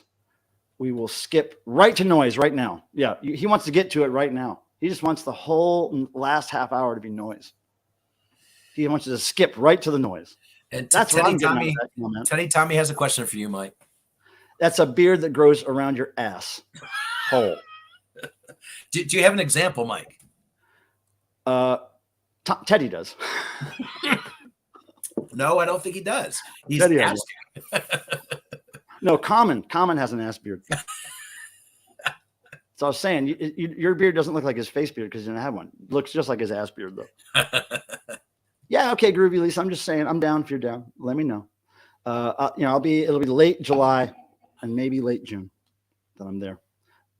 We will skip right to noise right now. Yeah, he wants to get to it right now. He just wants the whole last half hour to be noise. He wants you to skip right to the noise. And that's what I'm getting at. Teddy Tommy has a question for you, Mike. That's a beard that grows around your ass hole. Do you have an example, Mike? Teddy does. No, I don't think he does. He's Teddy asking. No, Common has an ass beard. So I was saying, your beard doesn't look like his face beard because you don't have one. It looks just like his ass beard, though. Yeah, okay, Groovy Lisa. I'm just saying, I'm down if you're down. Let me know. It'll be late July and maybe late June that I'm there.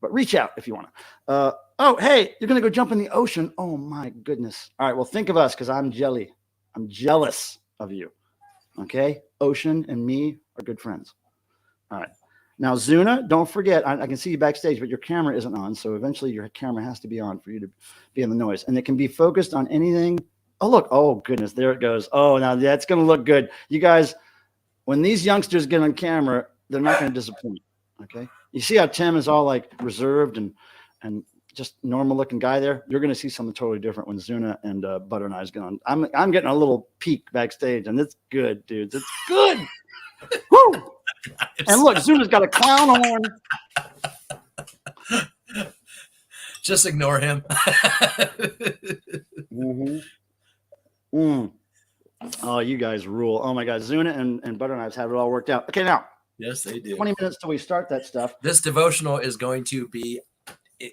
But reach out if you want to. Oh, hey, you're gonna go jump in the ocean. Oh my goodness. All right, well, think of us because I'm jelly. I'm jealous of you. Okay, ocean and me are good friends. All right. Now, Zuna, don't forget, I can see you backstage, but your camera isn't on. So eventually your camera has to be on for you to be in the noise. And it can be focused on anything. Oh, look. Oh, goodness. There it goes. Oh, now that's going to look good. You guys, when these youngsters get on camera, they're not going to disappoint. Okay. You see how Tim is all like reserved and just normal looking guy there? You're going to see something totally different when Zuna and Butter and I is going. I'm getting a little peek backstage, and it's good, dudes. It's good. Woo! And look, Zuna's got a clown horn. Just ignore him. Oh, you guys rule. Oh my God, Zuna and Butter Knives have it all worked out. Okay, now. Yes, they do. 20 minutes till we start that stuff. This devotional is going to be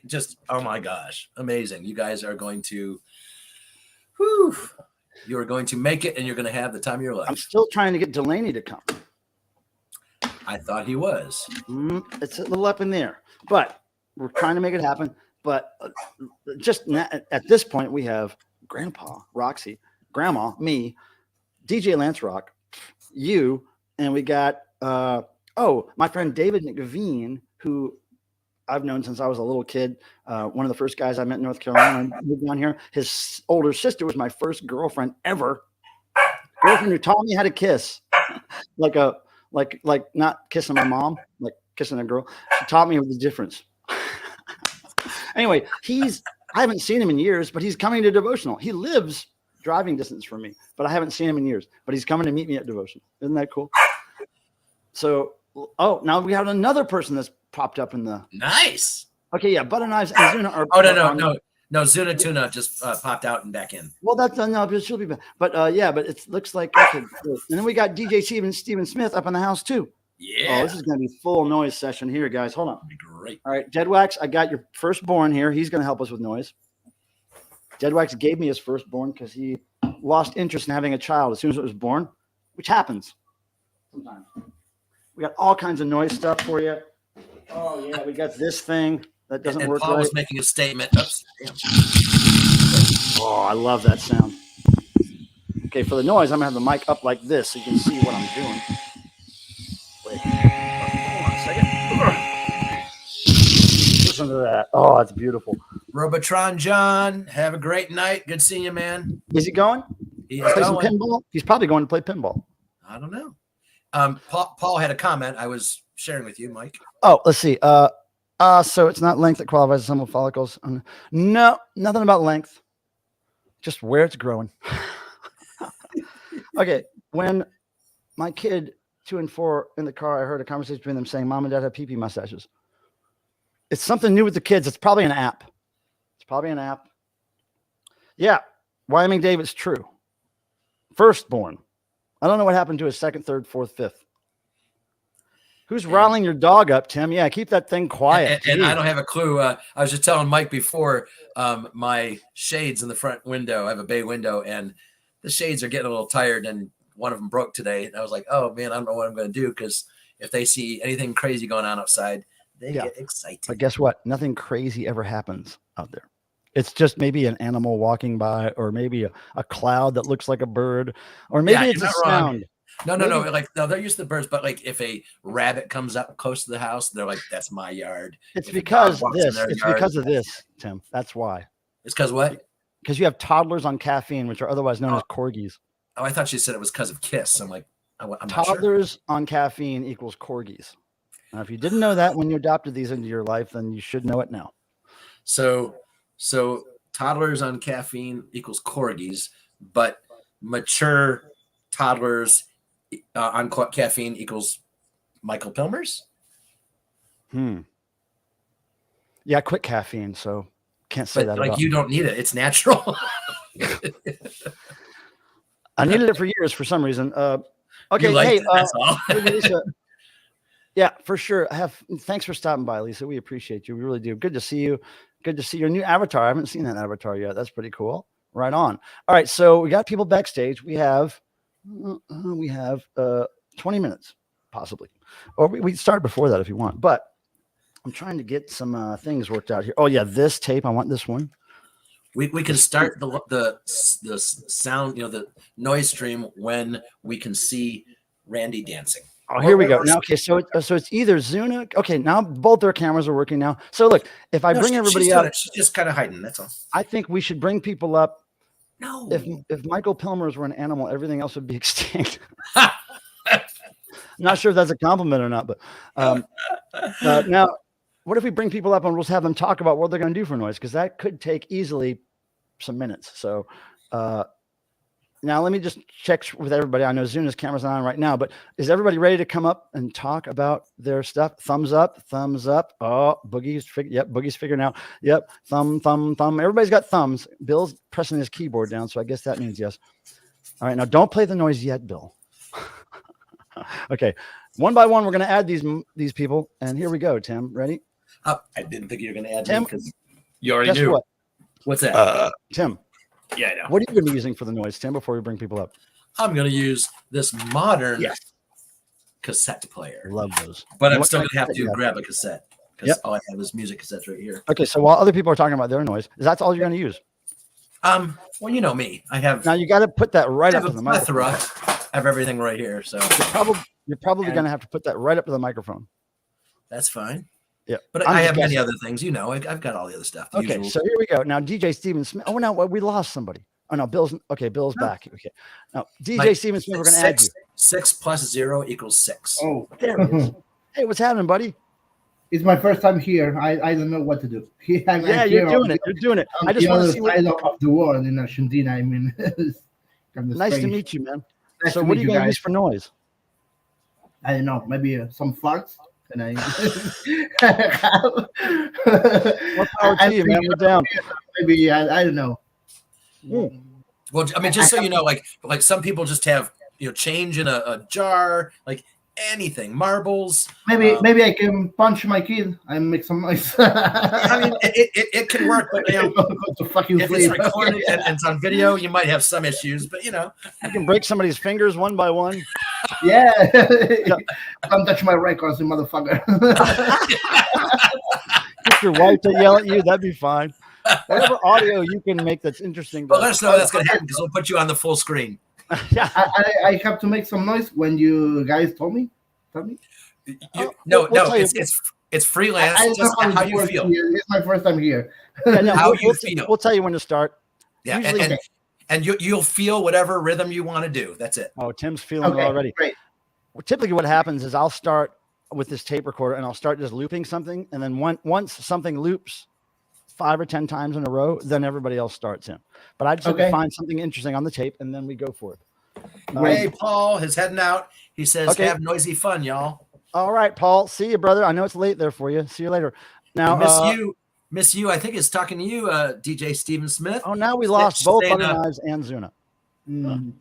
just, oh my gosh, amazing. You guys are going to, you are going to make it, and you're going to have the time of your life. I'm still trying to get Delaney to come. I thought he was. It's a little up in there, but we're trying to make it happen. But just at this point, we have Grandpa, Roxy, Grandma, me, DJ Lance Rock, you, and we got my friend David McVean, who I've known since I was a little kid. One of the first guys I met in North Carolina. I moved down here. His older sister was my first girlfriend ever. Girlfriend who taught me how to kiss, like not kissing my mom, like kissing a girl. She taught me the difference. Anyway, I haven't seen him in years, but he's coming to devotional. He lives driving distance from me, but I haven't seen him in years. But he's coming to meet me at devotional. Isn't that cool? So, now we have another person that's popped up in the nice. Okay, yeah, Butter Knives and Zuna are. No, Zuna Tuna just popped out and back in. Well, that's no, but she'll be back. But but it looks like okay. Good. And then we got DJ Steven Smith up in the house too. Yeah. Oh, this is gonna be full noise session here, guys. Hold on. That'd be great. All right, Deadwax, I got your firstborn here. He's gonna help us with noise. Deadwax gave me his firstborn because he lost interest in having a child as soon as it was born, which happens sometimes. We got all kinds of noise stuff for you. Oh yeah, we got this thing that doesn't work Paul right. was making a statement. Oops. Oh, I love that sound. Okay, for the noise, I'm gonna have the mic up like this so you can see what I'm doing. Wait, hold on a second. Listen to that. Oh, that's beautiful. Robotron John, have a great night. Good seeing you, man. Is he going? He is Play some going. pinball? He's probably going to play pinball. I don't know. Paul had a comment I was sharing with you, Mike. Oh, let's see. So it's not length that qualifies as some follicles. No, nothing about length. Just where it's growing. Okay, when my kid 2 and 4 in the car, I heard a conversation between them saying, "Mom and Dad have pee-pee mustaches." It's something new with the kids. It's probably an app. Yeah, Wyoming Dave, it's true. Firstborn. I don't know what happened to his second, third, fourth, fifth. Who's riling your dog up, Tim? Yeah, keep that thing quiet. And I don't have a clue. I was just telling Mike before, my shades in the front window, I have a bay window, and the shades are getting a little tired, and one of them broke today. And I was like, oh, man, I don't know what I'm going to do, because if they see anything crazy going on outside, they get excited. But guess what? Nothing crazy ever happens out there. It's just maybe an animal walking by, or maybe a cloud that looks like a bird, or maybe it's a sound. No. They're used to the birds, but like if a rabbit comes up close to the house, they're like, that's my yard. It's because of this, Tim. That's why. It's because what? Because you have toddlers on caffeine, which are otherwise known as corgis. Oh, I thought she said it was because of Kiss. I'm like, I'm not toddlers sure. On caffeine equals corgis. Now, if you didn't know that when you adopted these into your life, then you should know it now. So toddlers on caffeine equals corgis, but mature toddlers on caffeine equals Michael Pilmers. Yeah, I quit caffeine, so can't say that. Like you don't need it; it's natural. I needed it for years for some reason. Okay, hey, that's all. Lisa, yeah, for sure. Thanks for stopping by, Lisa. We appreciate you. We really do. Good to see you. Good to see your new avatar. I haven't seen that avatar yet. That's pretty cool. Right on. All right, so we got people backstage. We have 20 minutes, possibly. Or we start before that if you want. But I'm trying to get some things worked out here. Oh, yeah, this tape. I want this one. We can start the sound, the noise stream when we can see Randy dancing. Oh, here we go. Now, okay, so it's either Zuna. Okay, now both their cameras are working now. So look, if I bring everybody up, she's just kind of hiding. That's all. I think we should bring people up. No. If Michael Pilmers were an animal, everything else would be extinct. Not sure if that's a compliment or not, but now, what if we bring people up and we'll just have them talk about what they're going to do for noise? Because that could take easily some minutes. So now let me just check with everybody. I know Zuna's camera's not on right now, but is everybody ready to come up and talk about their stuff? Thumbs up, thumbs up. Oh, Boogie's figuring out. Yep, thumb. Everybody's got thumbs. Bill's pressing his keyboard down, so I guess that means yes. All right, now don't play the noise yet, Bill. Okay, one by one, we're going to add these people, and here we go. Tim, ready? I didn't think you were going to add Tim, because you already knew. What? What's that? Tim. Yeah, I know. What are you going to be using for the noise, Tim, before we bring people up? I'm going to use this modern cassette player. Love those. But I'm still going to have to grab a cassette because all I have is music cassettes right here. Okay, so while other people are talking about their noise, that's all you're going to use? Well, you know me. I have. Now you got to put that right up to the microphone. have everything right here. So you're probably going to have to put that right up to the microphone. That's fine. Yeah, but I have many other things. You know, I've got all the other stuff. Okay, usual. So here we go. Now DJ Steven Smith. Oh no, we lost somebody. Oh no, Bill's back. Okay, now DJ Steven Smith, we're going to add you. 6 plus 0 equals 6. Oh, there it is. Hey, what's happening, buddy? It's my first time here. I don't know what to do. Yeah, you're doing it. You're doing it. I just want to see side of the world in Argentina. I mean, nice to meet you, man. Nice so what are you going to use for noise? I don't know. Maybe some farts. And I what power to you, man? We're down. Maybe I don't know. Well, I mean, just so you know, like some people just have change in a jar, like anything, marbles. Maybe I can punch my kid and make some noise. I mean, it can work, but if it's recorded and it's on video, you might have some issues. But you can break somebody's fingers one by one. Yeah, don't touch my records, you motherfucker. Get your wife to yell at you, that'd be fine. Whatever audio you can make that's interesting. But let us know that's going to happen because we'll put you on the full screen. Yeah, I have to make some noise when you guys told me. No, it's freelance. Just how you feel. It's my first time here. How you feel. We'll tell you when to start. Yeah, and you'll feel whatever rhythm you want to do. That's it. Oh, Tim's feeling it already. Great. Well, typically what happens is I'll start with this tape recorder and I'll start just looping something. And then once something loops 5 or 10 times in a row, then everybody else starts in. But I just have to find something interesting on the tape and then we go for it. Hey, Paul is heading out. He says, have noisy fun, y'all. All right, Paul. See you, brother. I know it's late there for you. See you later. Now, Miss you. I think it's talking to you, DJ Steven Smith. Oh, now we lost both Butter Knives and Zuna.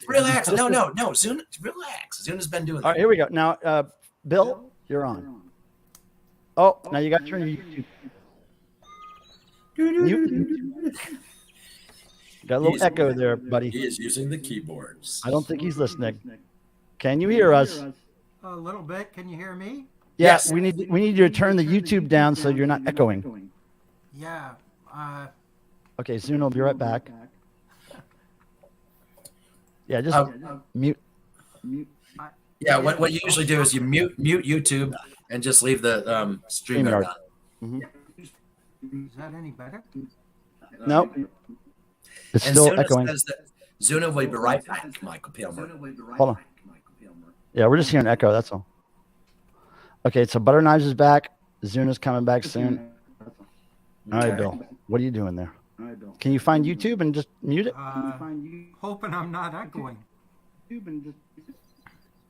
Relax. No. Zuna, relax. Zuna's been doing. All right, here we go. Now, Bill, you're on. Oh, now you got to turn your YouTube. Got a little echo there, buddy. He is using the keyboards. I don't think he's listening. Can you hear us? A little bit. Can you hear me? Yeah, yes. We need you to turn the YouTube down so you're not echoing. Yeah. Okay, Zuna will be right back. Yeah, just mute. Yeah, what you usually do is you mute YouTube and just leave the stream on. Mm-hmm. Is that any better? No. It's still Zuna echoing. Says that Zuna will be right back, Michael Palmer. Hold on. Yeah, we're just hearing echo. That's all. Okay, so Butter Knives is back. Zuna's coming back soon. All right, Bill. What are you doing there? Can you find YouTube and just mute it? Hoping I'm not echoing.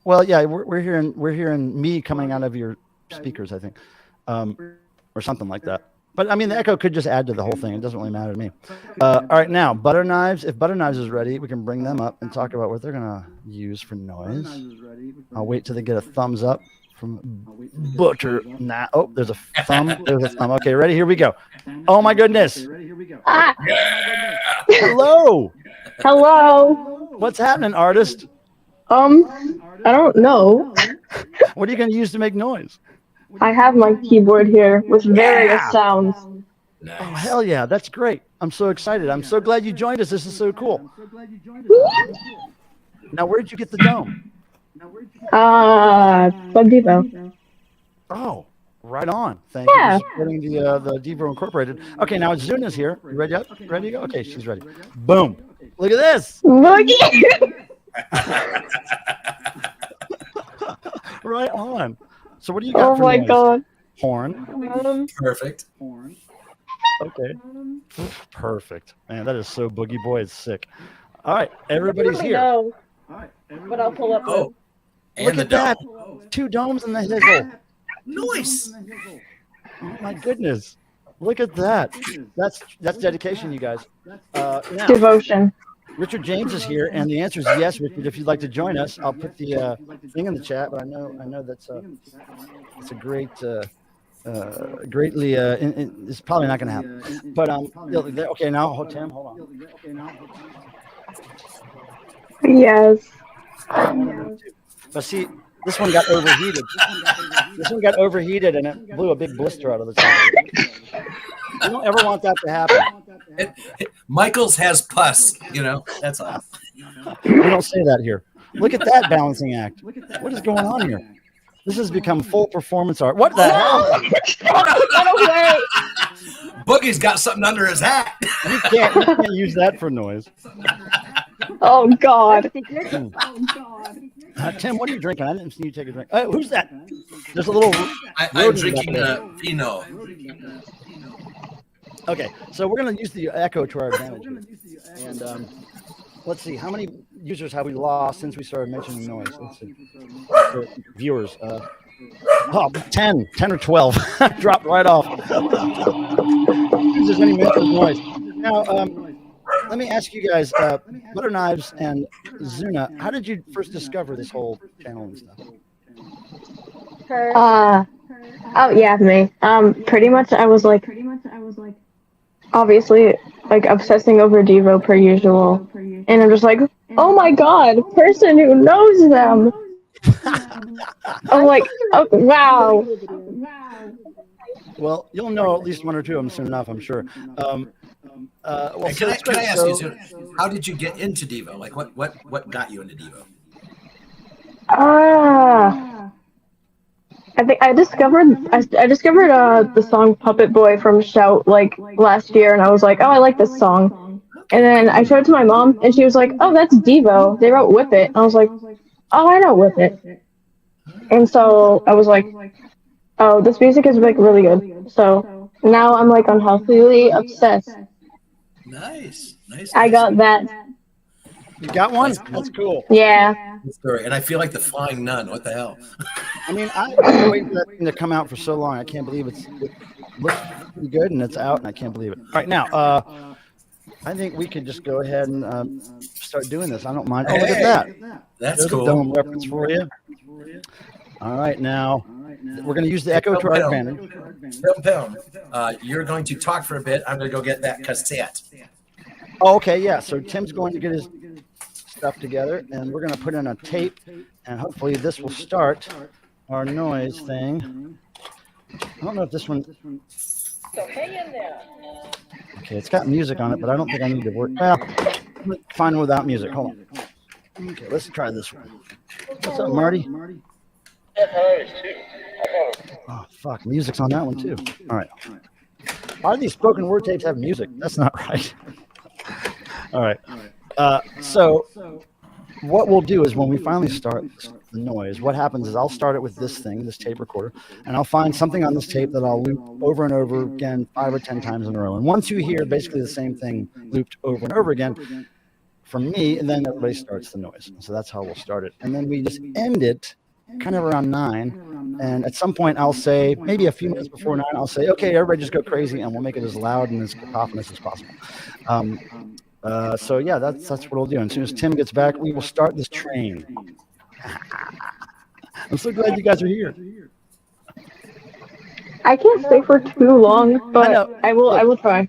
Well, yeah, we're hearing me coming out of your speakers, I think, or something like that. But I mean, the echo could just add to the whole thing. It doesn't really matter to me. All right, now Butter Knives. If Butter Knives is ready, we can bring them up and talk about what they're gonna use for noise. I'll wait till they get a thumbs up from Butter. Nah. Oh, there's a thumb. There's a thumb. Okay, ready? Here we go. Oh my goodness. Hello. Hello. What's happening, artist? I don't know. What are you gonna use to make noise? I have my keyboard here with various sounds. Nice. Oh, hell yeah. That's great. I'm so excited. I'm so glad you joined us. This is so cool. Now, where'd you get the dome? From Devo. Oh, right on. Thank you for supporting the Devo Incorporated. Okay, now Zuna's here. You ready up? Ready to go? Okay, she's ready. Boom. Look at this. Look at you. Right on. So what do you got? Oh for my noise? god. Horn. Perfect. Horn. Okay. Perfect. Man, that is so boogie boy. It's sick. All right, everybody's here. All right, but I'll pull up. Oh, and look the at that. dome. 2 domes in the hizzle. Nice. Oh my goodness. Look at that. That's dedication, you guys. Now, Devotion. Richard James is here, and the answer is yes, Richard. If you'd like to join us, I'll put the thing in the chat. But I know that's it's a great, greatly. It's probably not going to happen. But okay, now Tim, hold on. Yes. But see, this one got overheated. This one got overheated, and it blew a big blister out of the top. You don't ever want that to happen. Michael's has pus, that's all. We don't say that here. Look at that balancing act. What is going on here? This has become full performance art. What the hell? Get away! Boogie's got something under his hat. You can't use that for noise. Oh God! Tim, what are you drinking? I didn't see you take a drink. Who's that? There's a little. I'm drinking Pinot. Okay, so we're going to use the echo to our advantage. And let's see, how many users have we lost since we started mentioning noise? Let's see. Viewers. 10 or 12. Dropped right off. There's any mention of noise. Now, let me ask you guys, Butter Knives and Zuna, how did you first discover this whole channel and stuff? Oh yeah, me. Pretty much I was like, obviously, like obsessing over Devo per usual, and I'm just like, oh my God, person who knows them. I'm like, oh, wow. Well, you'll know at least one or two of them soon enough, I'm sure. Well, Can I ask you, Zuna, how did you get into Devo? Like, what got you into Devo? I think I discovered the song Puppet Boy from Shout like last year, and I was like, oh, I like this song. And then I showed it to my mom, and she was like, oh, that's Devo. They wrote Whip It. And I was like, oh, I know Whip It. And so I was like, oh, this music is like really good. So now I'm like unhealthily obsessed. Nice. I got that. You got one? That's cool. Yeah. Story. And I feel like the Flying Nun. What the hell? I mean, I've been waiting for that thing to come out for so long. I can't believe it looks pretty good and it's out, and I can't believe it. All right, now, I think we could just go ahead and start doing this. I don't mind. Oh, look at that. That's There's cool. a dome reference for you. All right, now we're going to use the echo to our advantage. You're going to talk for a bit. I'm going to go get that cassette. Oh, okay, yeah. So Tim's going to get his stuff together, and we're going to put in a tape, and hopefully this will start our noise thing. I don't know if this one. So hang in there. Okay, it's got music on it, but I don't think I need to work. Well, fine without music. Hold on. Okay, let's try this one. What's up, Marty? Oh, fuck. Music's on that one, too. All right. Why do these spoken word tapes have music? That's not right. All right. So what we'll do is when we finally start the noise, what happens is I'll start it with this thing, this tape recorder, and I'll find something on this tape that I'll loop over and over again 5 or 10 times in a row. And once you hear basically the same thing looped over and over again from me, and then everybody starts the noise. So that's how we'll start it. And then we just end it kind of around 9. And at some point I'll say, maybe a few minutes before 9, I'll say, okay, everybody just go crazy, and we'll make it as loud and as cacophonous as possible. So yeah, that's what we'll do. And as soon as Tim gets back, we will start this train. I'm so glad you guys are here. I can't stay for too long, but I will try.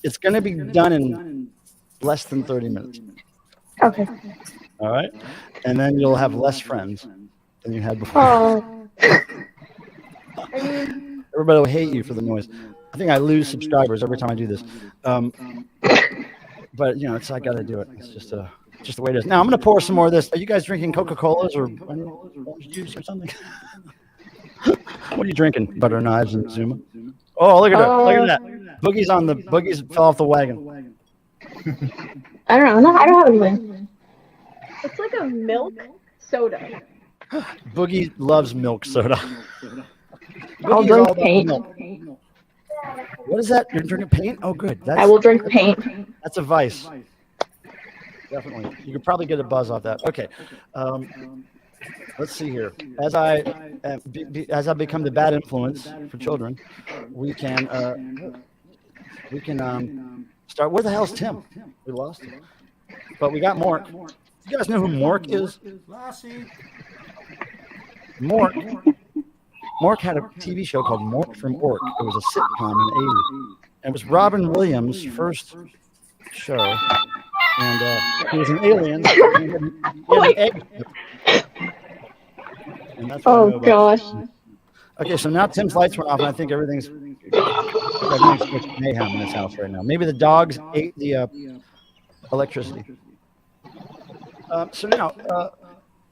It's going to be done in less than 30 minutes. Okay. All right? And then you'll have less friends than you had before. Oh. Everybody will hate you for the noise. I think I lose subscribers every time I do this. But, you know, I got to do it. It's just the way it is. Now, I'm going to pour some more of this. Are you guys drinking Coca-Colas or orange juice or something? What are you drinking? Butter Knives and Zuma? Oh, look at that. Look at that. Boogie's fell off the wagon. I don't know. I don't have anything. It's like a milk soda. Boogie loves milk soda. I'll drink paint. What is that? You're drinking paint? Oh, good. I will drink paint. That's a vice. Definitely. You could probably get a buzz off that. Okay. Let's see here. As I become the bad influence for children, we can start. Where the hell's Tim? We lost him. But we got Mork. You guys know who Mork is? Mork had a TV show called Mork from Ork. It was a sitcom in the 80s. And it was Robin Williams' first show. And he was an alien. He had an egg. And that's what I know about. Gosh. Okay, so now Tim's lights went off, and I think everything's mayhem in this house right now. Maybe the dogs ate the electricity. So now,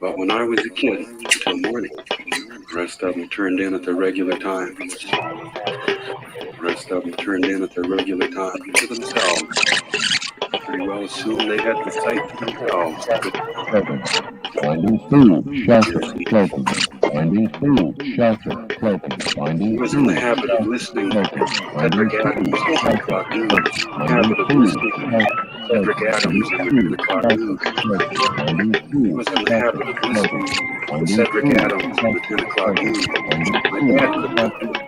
But when I was a kid, until morning, the rest of them turned in at their regular time. The rest of them turned in at their regular time to themselves. Pretty well assumed they had the site to themselves. Finding food, shelter, clothing. Finding food, shelter, clothing. Finding He was in the habit of listening to Cedric Adams and the Clock News. Habit of listening to Cedric Adams and the Clock News. He was in the habit of listening to Cedric Adams and the 10 o'clock news. My dad could not do it.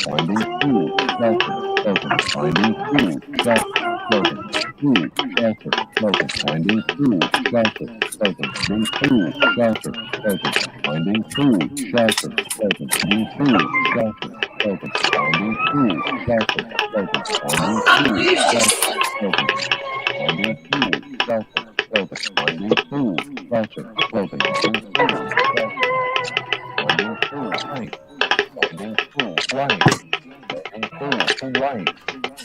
Finding food, shelter, clothing. Finding food, shelter, clothing. Food, shelter, clothing. Finding food, shelter, clothing. Finding food, shelter, clothing. Finding food, shelter, clothing. Finding food, shelter, clothing. Finding food, shelter, clothing. Finding food, shelter, clothing. Finding food, shelter, clothing. Finding food, shelter, clothing. Finding food, light. Finding food, light. Finding food, light.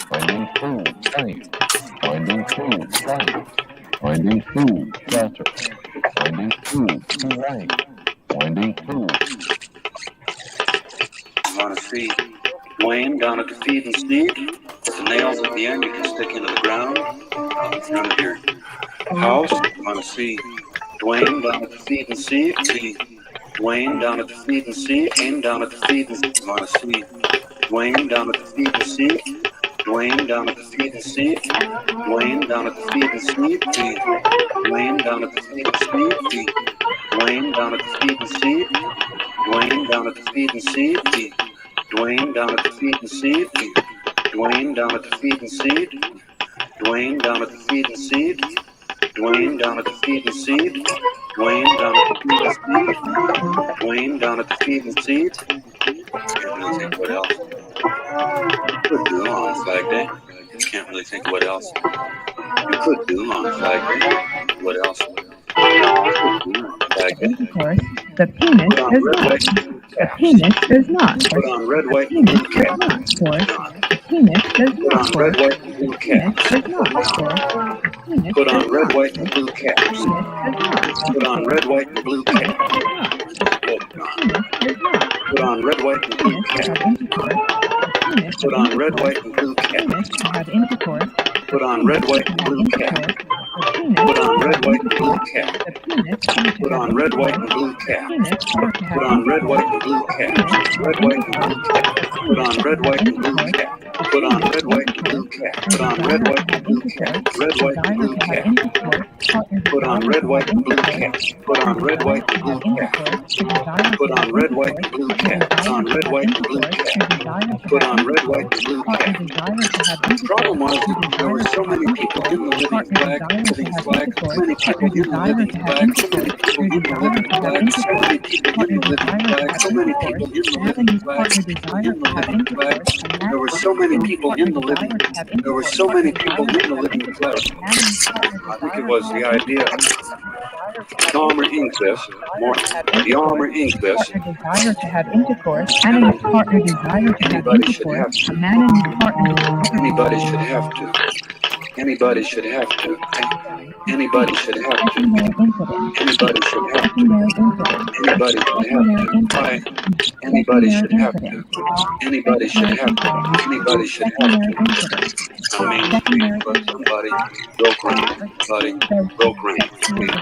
Finding food, light. Finding food, light. Finding food, shelter. Finding food, light. Finding food. You want to see Dwayne down at the feed and seed? With the nails at the end you can stick into the ground out in front of your house. You want to see Dwayne down at the feed and seed? See Dwayne down at the feed and seed? Aim down at the feed and seed. You want to see Dwayne down at the feed and seed? Dwayne down at the feed and seed? Dwayne down at the feed and seed? See Dwayne down at the feed and seed? See Dwayne down at the feed and seed? Dwayne down at the feed and seed? See Dwayne down at the feed and seed? See Dwayne down at the feed and seed? Dwayne down at the feed and seed? Dwayne down at the feed and seed? Dwayne down at the feed and seed? Dwayne down at the feed and seed? Can't really think what else. Could do on Flag Day. Can't really think what else. You could do on Flag Day. What else? Flag Day. Of course, the penis does not. The penis does not. Put on red, white, The and penis blue does cap. not. Of course, the penis does Put not. on red, white, and blue cap. Penis does not. Of course, the penis Put on does red, not. white, and blue caps. Penis does not. Put on red, white, and blue caps. Put on red, white, and blue caps. Put on red, white, and blue caps. Have intercourse. Put on red, white, and blue caps. Put on red, white, and blue caps. Put on red, white, and blue caps. Put on red, white, and blue caps. Red, white, and blue caps. Put on red, white, and blue caps. Put on red, white, and blue caps. Put on red, white, and blue caps. Red, white, and blue caps. Put on red, white, and blue caps. Put on red, white, and blue caps. Put on red, white, and blue caps. Put on red, white, and blue caps. Put on red, white, and blue caps. The problem was there were so many people in the living flag, so many people in the living flag, so many people in the living flag, so many people in the living flag, so many people in the living flag, there were so many people in the living, there were so many people in the living flag. I think it was the idea. The armor ink this, more, the armor ink this. Desire to have intercourse, and his partner desire to have intercourse, a man and his partner. Anybody should have to. Anybody should have to. Anybody should have to. Anybody should have to. Anybody should have to. Why? Anybody should have to. Anybody should have to. Anybody should have to. I mean, for somebody broke rain. Somebody broke rain.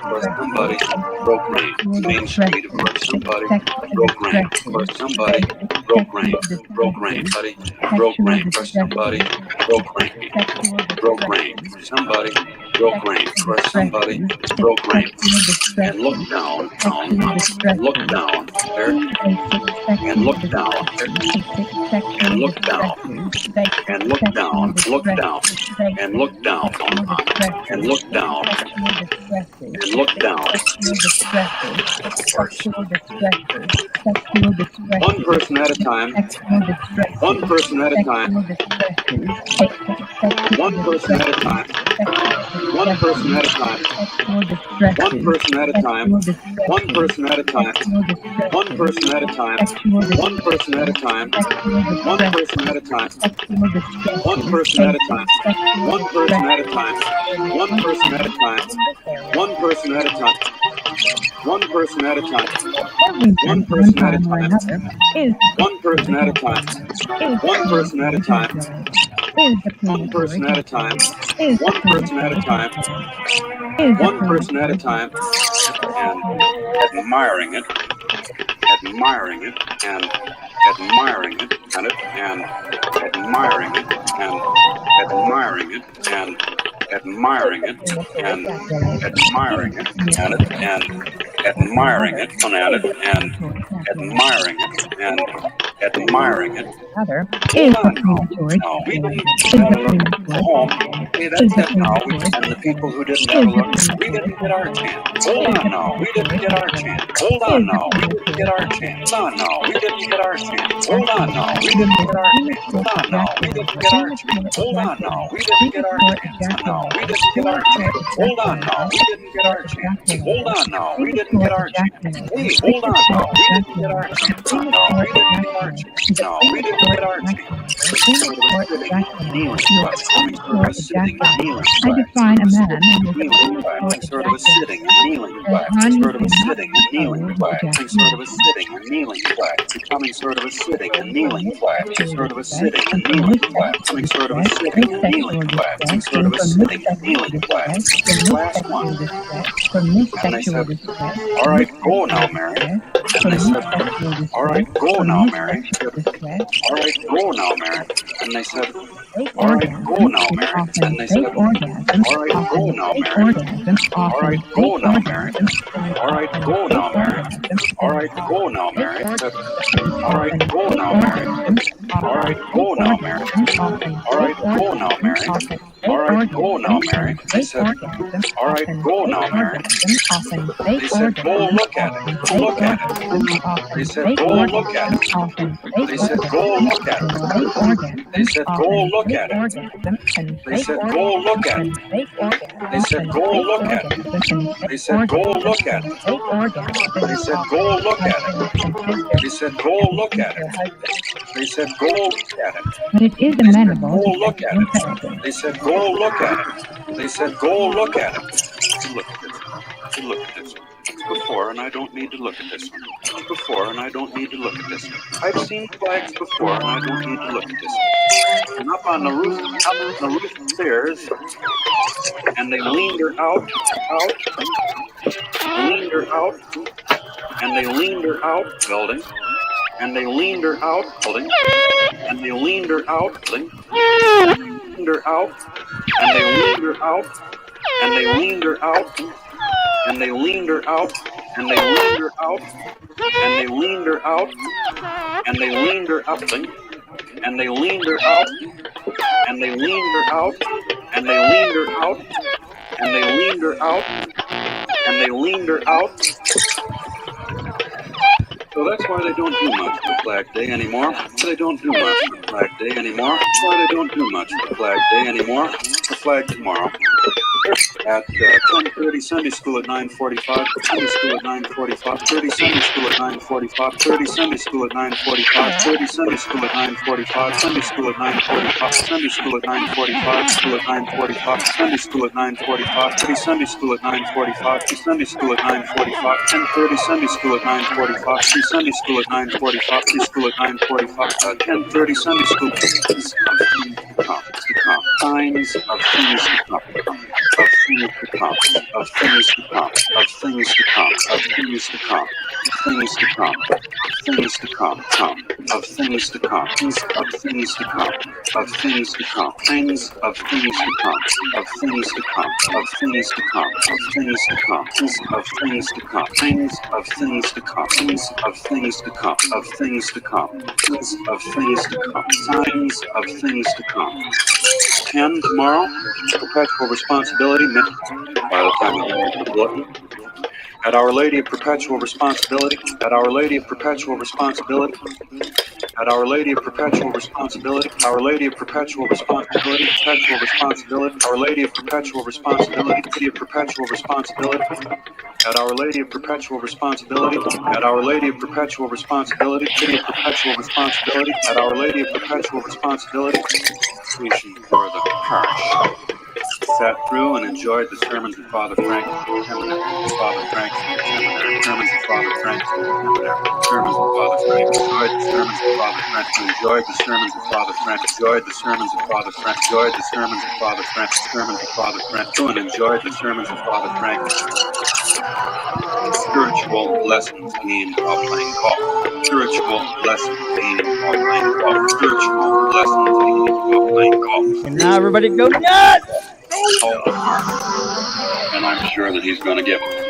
For somebody broke rain. Main Street for somebody broke rain. For somebody broke rain. Broke rain. Buddy broke rain. For somebody broke rain. Broke rain. For somebody broke rain. For somebody broke rain. And look down, look down there, and look down there, and look down, and look down, look down, and look down, and look down, and look down. One person at a time. One person at a time. One person at a time. one person at a time, one person at a time, one person at a time, one person at a time, one person at a time, one person at a time, one person at a time, one person at a time, one person at a time, one person at a time, one person at a time, one person at a time, one person at a time, one person at a time, one person at a time, one person at a time, one person at a time, and admiring it, admiring it, and admiring it, and admiring it, and admiring it, and admiring it, and admiring it, and admiring it, and admiring it, and admiring it. Hold on now. No, we didn't have a look at home. Hey, that's it now. And the people who didn't have a look, we didn't get our chance. Hold on now. We didn't get our chance. Hold on now. We didn't get our chance. Hold on now. We didn't get our chance. Hold on now. We didn't get our chance. Hold on now. We didn't get our chance. Hold on now. We didn't get our chance. No, we didn't get our chance. Hold on now. We didn't get our chance. Hold on now. We didn't get our chance. Hey, hold on now. We didn't get our chance. No, we didn't get our chance. No, we didn't get our chance. Sitting, kneeling, I define a man sort of a sitting, kneeling, sort of a sitting, kneeling, sort of a sitting, kneeling, becoming sort of a sitting and kneeling, sort of a sitting and kneeling, becoming sort of a sitting and kneeling, sort of a sitting and kneeling, last one. And they said, all right, go now, Mary. And they said, all right, go now, Mary. All right, go now, Mary. And they said, all right, go now, Mary. And they said, all right, go now, Mary. All right, go now, Mary. All right, go now, Mary. All right, go now, Mary. All right, go now, Mary. All right, go now, Mary. All right, go now, Mary. All right, go now, Mary. They said, all right, go now, Mary. They said, go look at it. Look at it. They said, go look at it. They said, go look at it. They said, go look at it. They said, go look at it. They said, go look at it. They said, go look at it. They said, go look at it. They said, go look at it. They said, go look at it. But it is amenable to look at it. They said, go look at it. They said, go look at it. Look at this. Look at this. It's before, and I don't need to look at this one. It's before, and I don't need to look at this one. I've seen flags before, and I don't need to look at this one. And up on the roof stairs, and they leaned her out, leaned her out, and they leaned her out, building, and they leaned her out, building, and they leaned her out, building, and they leaned her out, and they leaned her out, and they leaned her out, and they leaned her out, and they leaned her out, and they leaned her out, and they leaned her up, and they leaned her out, and they leaned her out, and they leaned her out, and they leaned her out, and they leaned her out. So that's why they don't do much for Flag Day anymore. They don't do much for Flag Day anymore. That's why they don't do much for Flag Day anymore. For Flag tomorrow. At 10:30 Sunday school at 9:45. Sunday school at 9:45. 30 Sunday school at 9:45. 30 Sunday school at 9:45. 30 Sunday school at 9:45. Sunday school at 9:45. Sunday school at 9:45. School at 9:45. Sunday school at 9:45. 30 Sunday school at 9:45. Sunday school at 9:45. 10:30 Sunday school at 9:45. Sunday school at 9:45. School at 9:45. 10:30 Sunday school. Signs of things to come. Of things to come. Of things to come. Of things to come. Of things to come. Things to come. Things to come. Come. Of things to come. Of things to come. Of things to come. Things of things to come. Of things to come. Of things to come. Of things to come. Of things to come. Things of things to come. Things of things to come. Of things to come. Things of things to come. Signs of things to come. 10 tomorrow. Perpetual responsibility. By the time we get to the bulletin. At Our Lady of Perpetual Responsibility, at Our Lady of Perpetual Responsibility, at Our Lady of Perpetual Responsibility, Our Lady of Perpetual Responsibility, Perpetual Responsibility, Our Lady of Perpetual Responsibility, City of Perpetual Responsibility, at Our Lady of Perpetual Responsibility, at Our Lady of Perpetual Responsibility, City of Perpetual Responsibility, at Our Lady of Perpetual Responsibility, Station for the Parish. Sat through and enjoyed the sermons of Father Frank Seminary, Father Frank's Seminary, sermons of Father Frank's Seminary, sermons of Father Frank, enjoyed the sermons of Father Frank, enjoyed the sermons of Father Frank, enjoyed the sermons of Father Frank, enjoyed the sermons of Father Frank, sermons of Father Frank, and enjoyed the sermons of Father Frank. Spiritual lessons gained while playing golf. Spiritual lessons gained while playing golf. Spiritual lessons gained while playing golf. And now everybody go nuts! All the heart. And I'm sure that he's going to give it.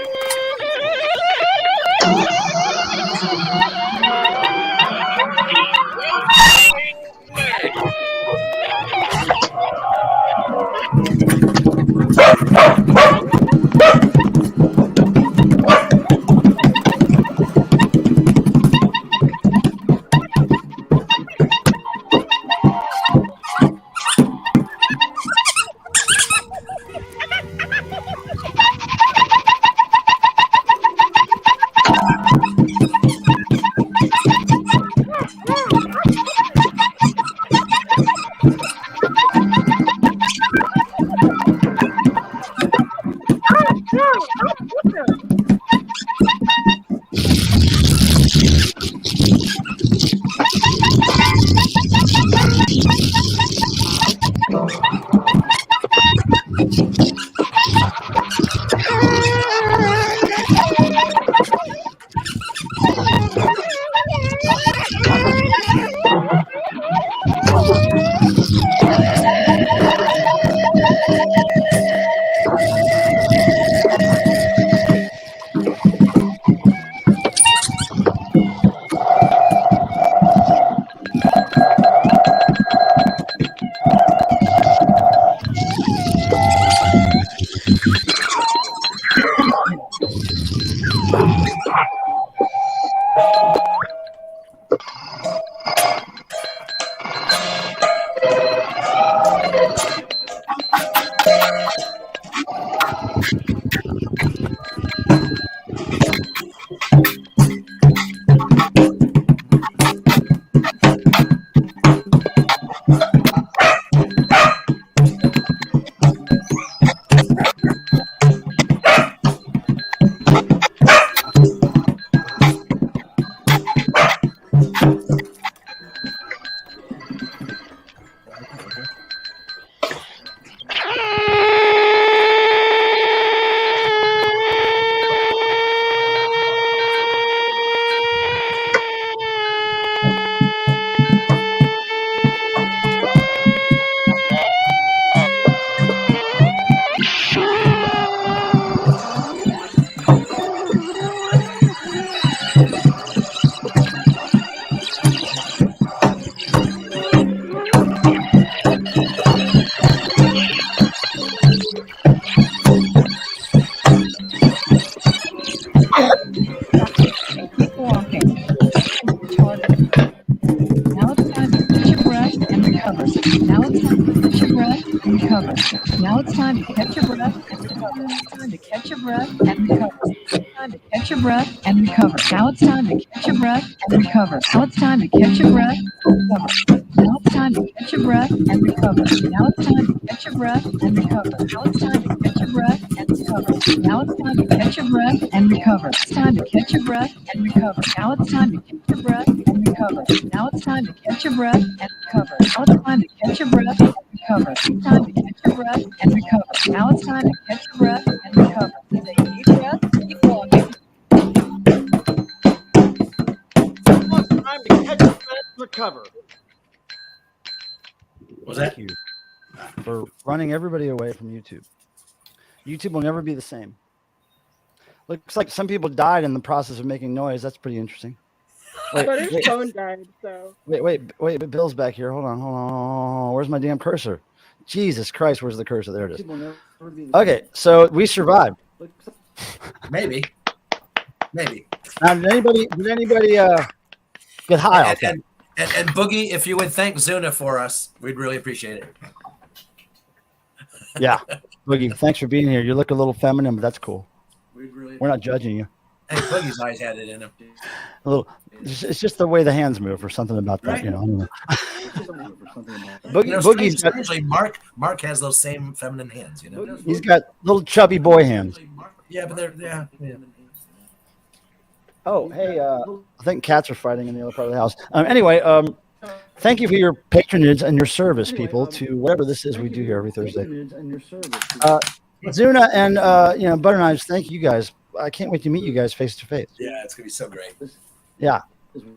Keep walking. Now it's time to catch your breath and recover. Now it's time to catch your breath and recover. Now it's time to catch your breath and recover. It's time to catch your breath and recover. It's time to catch your breath and recover. Now it's time to catch your breath and recover. Now it's time to catch your breath and recover. Now it's time to catch your breath and recover. Now it's time to catch your breath and recover. Now it's time to catch your breath and recover. Now it's time to catch your breath and recover. It's time to catch your breath and recover. Now it's time to catch your breath and recover. Now it's time to catch your breath and recover. Now it's time to catch your breath and recover. It's time to catch your breath and recover. Now it's time to catch your breath and recover. Take a deep breath, keep walking. Now it's time to catch your breath and recover. Was that? Thank you for running everybody away from YouTube. YouTube will never be the same. Looks like some people died in the process of making noise. That's pretty interesting. But his phone died, so. Wait. Bill's back here. Hold on. Where's my damn cursor? Jesus Christ, where's the cursor? There it is. Okay, so we survived. Maybe. Maybe. Now, did anybody get high off that? And Boogie, if you would thank Zuna for us, we'd really appreciate it. Yeah, Boogie, thanks for being here. You look a little feminine, but that's cool. We're not judging you. Hey, Boogie's always had it in him. A little. It's just the way the hands move, or something about that. Right. You know. I don't know. Strangely, Mark has those same feminine hands. You know. He's got little chubby boy hands. Yeah, but they're yeah. Oh, hey, I think cats are fighting in the other part of the house. Anyway, thank you for your patronage and your service, people, to whatever this is we do here every Thursday. Zuna and Butter Knives, thank you guys. I can't wait to meet you guys face to face. Yeah, it's gonna be so great. Yeah,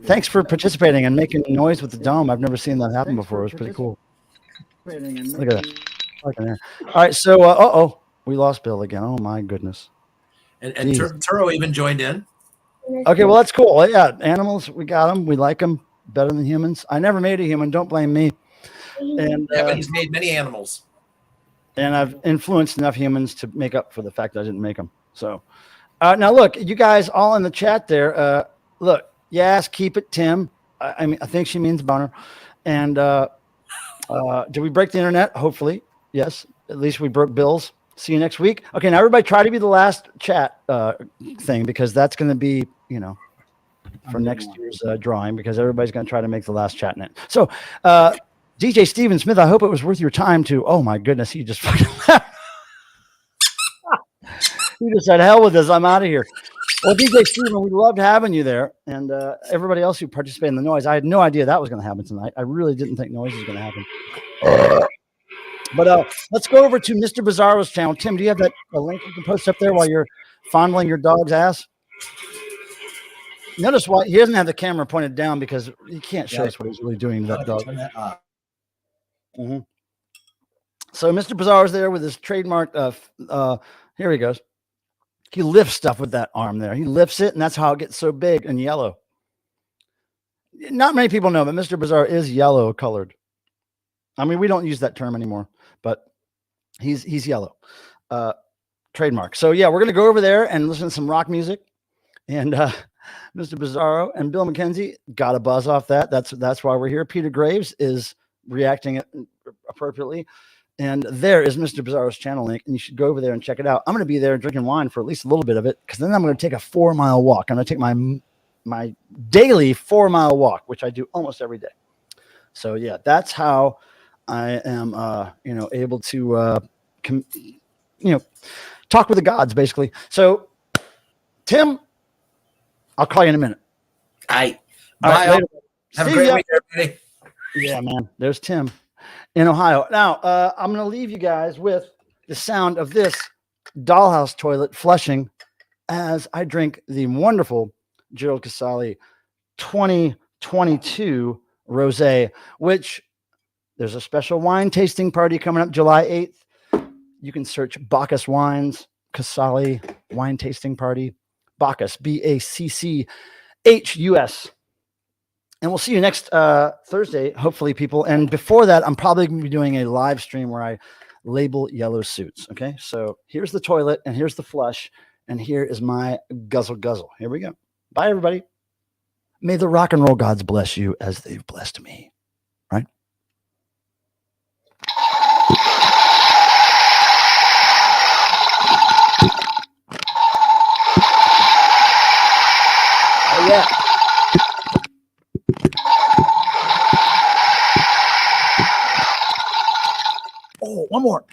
thanks for participating and making noise with the dome. I've never seen that happen before. It was pretty cool. Look at that. Look in there. All right, so we lost Bill again. Oh my goodness. And Turo even joined in. Okay, well that's cool. Yeah, animals, we got them. We like them better than humans. I never made a human. Don't blame me. And but he's made many animals. And I've influenced enough humans to make up for the fact that I didn't make them. So now look, you guys all in the chat there. Look, yes, keep it, Tim. I mean, I think she means boner. And did we break the internet? Hopefully, yes. At least we broke Bill's. See you next week. Okay, now everybody try to be the last chat thing, because that's going to be, for next year's drawing, because everybody's going to try to make the last chat in it. So, DJ Steven Smith, I hope it was worth your time to. Oh my goodness, he just fucking left. He just said, "Hell with this, I'm out of here." Well, DJ Steven, we loved having you there, and everybody else who participated in the noise. I had no idea that was going to happen tonight. I really didn't think noise was going to happen. But let's go over to Mr. Bizarro's channel. Tim, do you have that link you can post up there while you're fondling your dog's ass? Notice why he doesn't have the camera pointed down, because he can't show us what he's really doing to that dog. Mm-hmm. So Mr. Bizarro's there with his trademark. Here he goes. He lifts stuff with that arm there. He lifts it, and that's how it gets so big and yellow. Not many people know, but Mr. Bizarro is yellow colored. I mean, we don't use that term anymore, but he's yellow. Trademark. So yeah, we're gonna go over there and listen to some rock music. And Mr. Bizarro and Bill McKenzie got a buzz off that. That's why we're here. Peter Graves is reacting appropriately. And there is Mr. Bizarro's channel link, and you should go over there and check it out. I'm going to be there drinking wine for at least a little bit of it, because then I'm going to take a 4-mile walk. I'm going to take my daily 4-mile walk, which I do almost every day. So yeah, that's how I am, able to, talk with the gods, basically. So, Tim, I'll call you in a minute. All right. Bye. Have a great week, everybody. Yeah, man. There's Tim in Ohio. Now, I'm going to leave you guys with the sound of this dollhouse toilet flushing as I drink the wonderful Gerald Casale 2022 Rosé, which there's a special wine tasting party coming up July 8th. You can search Bacchus Wines, Casale wine tasting party, Bacchus, Bacchus. And we'll see you next Thursday, hopefully, people. And before that, I'm probably going to be doing a live stream where I label yellow suits. Okay, so here's the toilet, and here's the flush, and here is my guzzle guzzle. Here we go. Bye, everybody. May the rock and roll gods bless you as they've blessed me. Right? Oh, yeah. Oh, one more.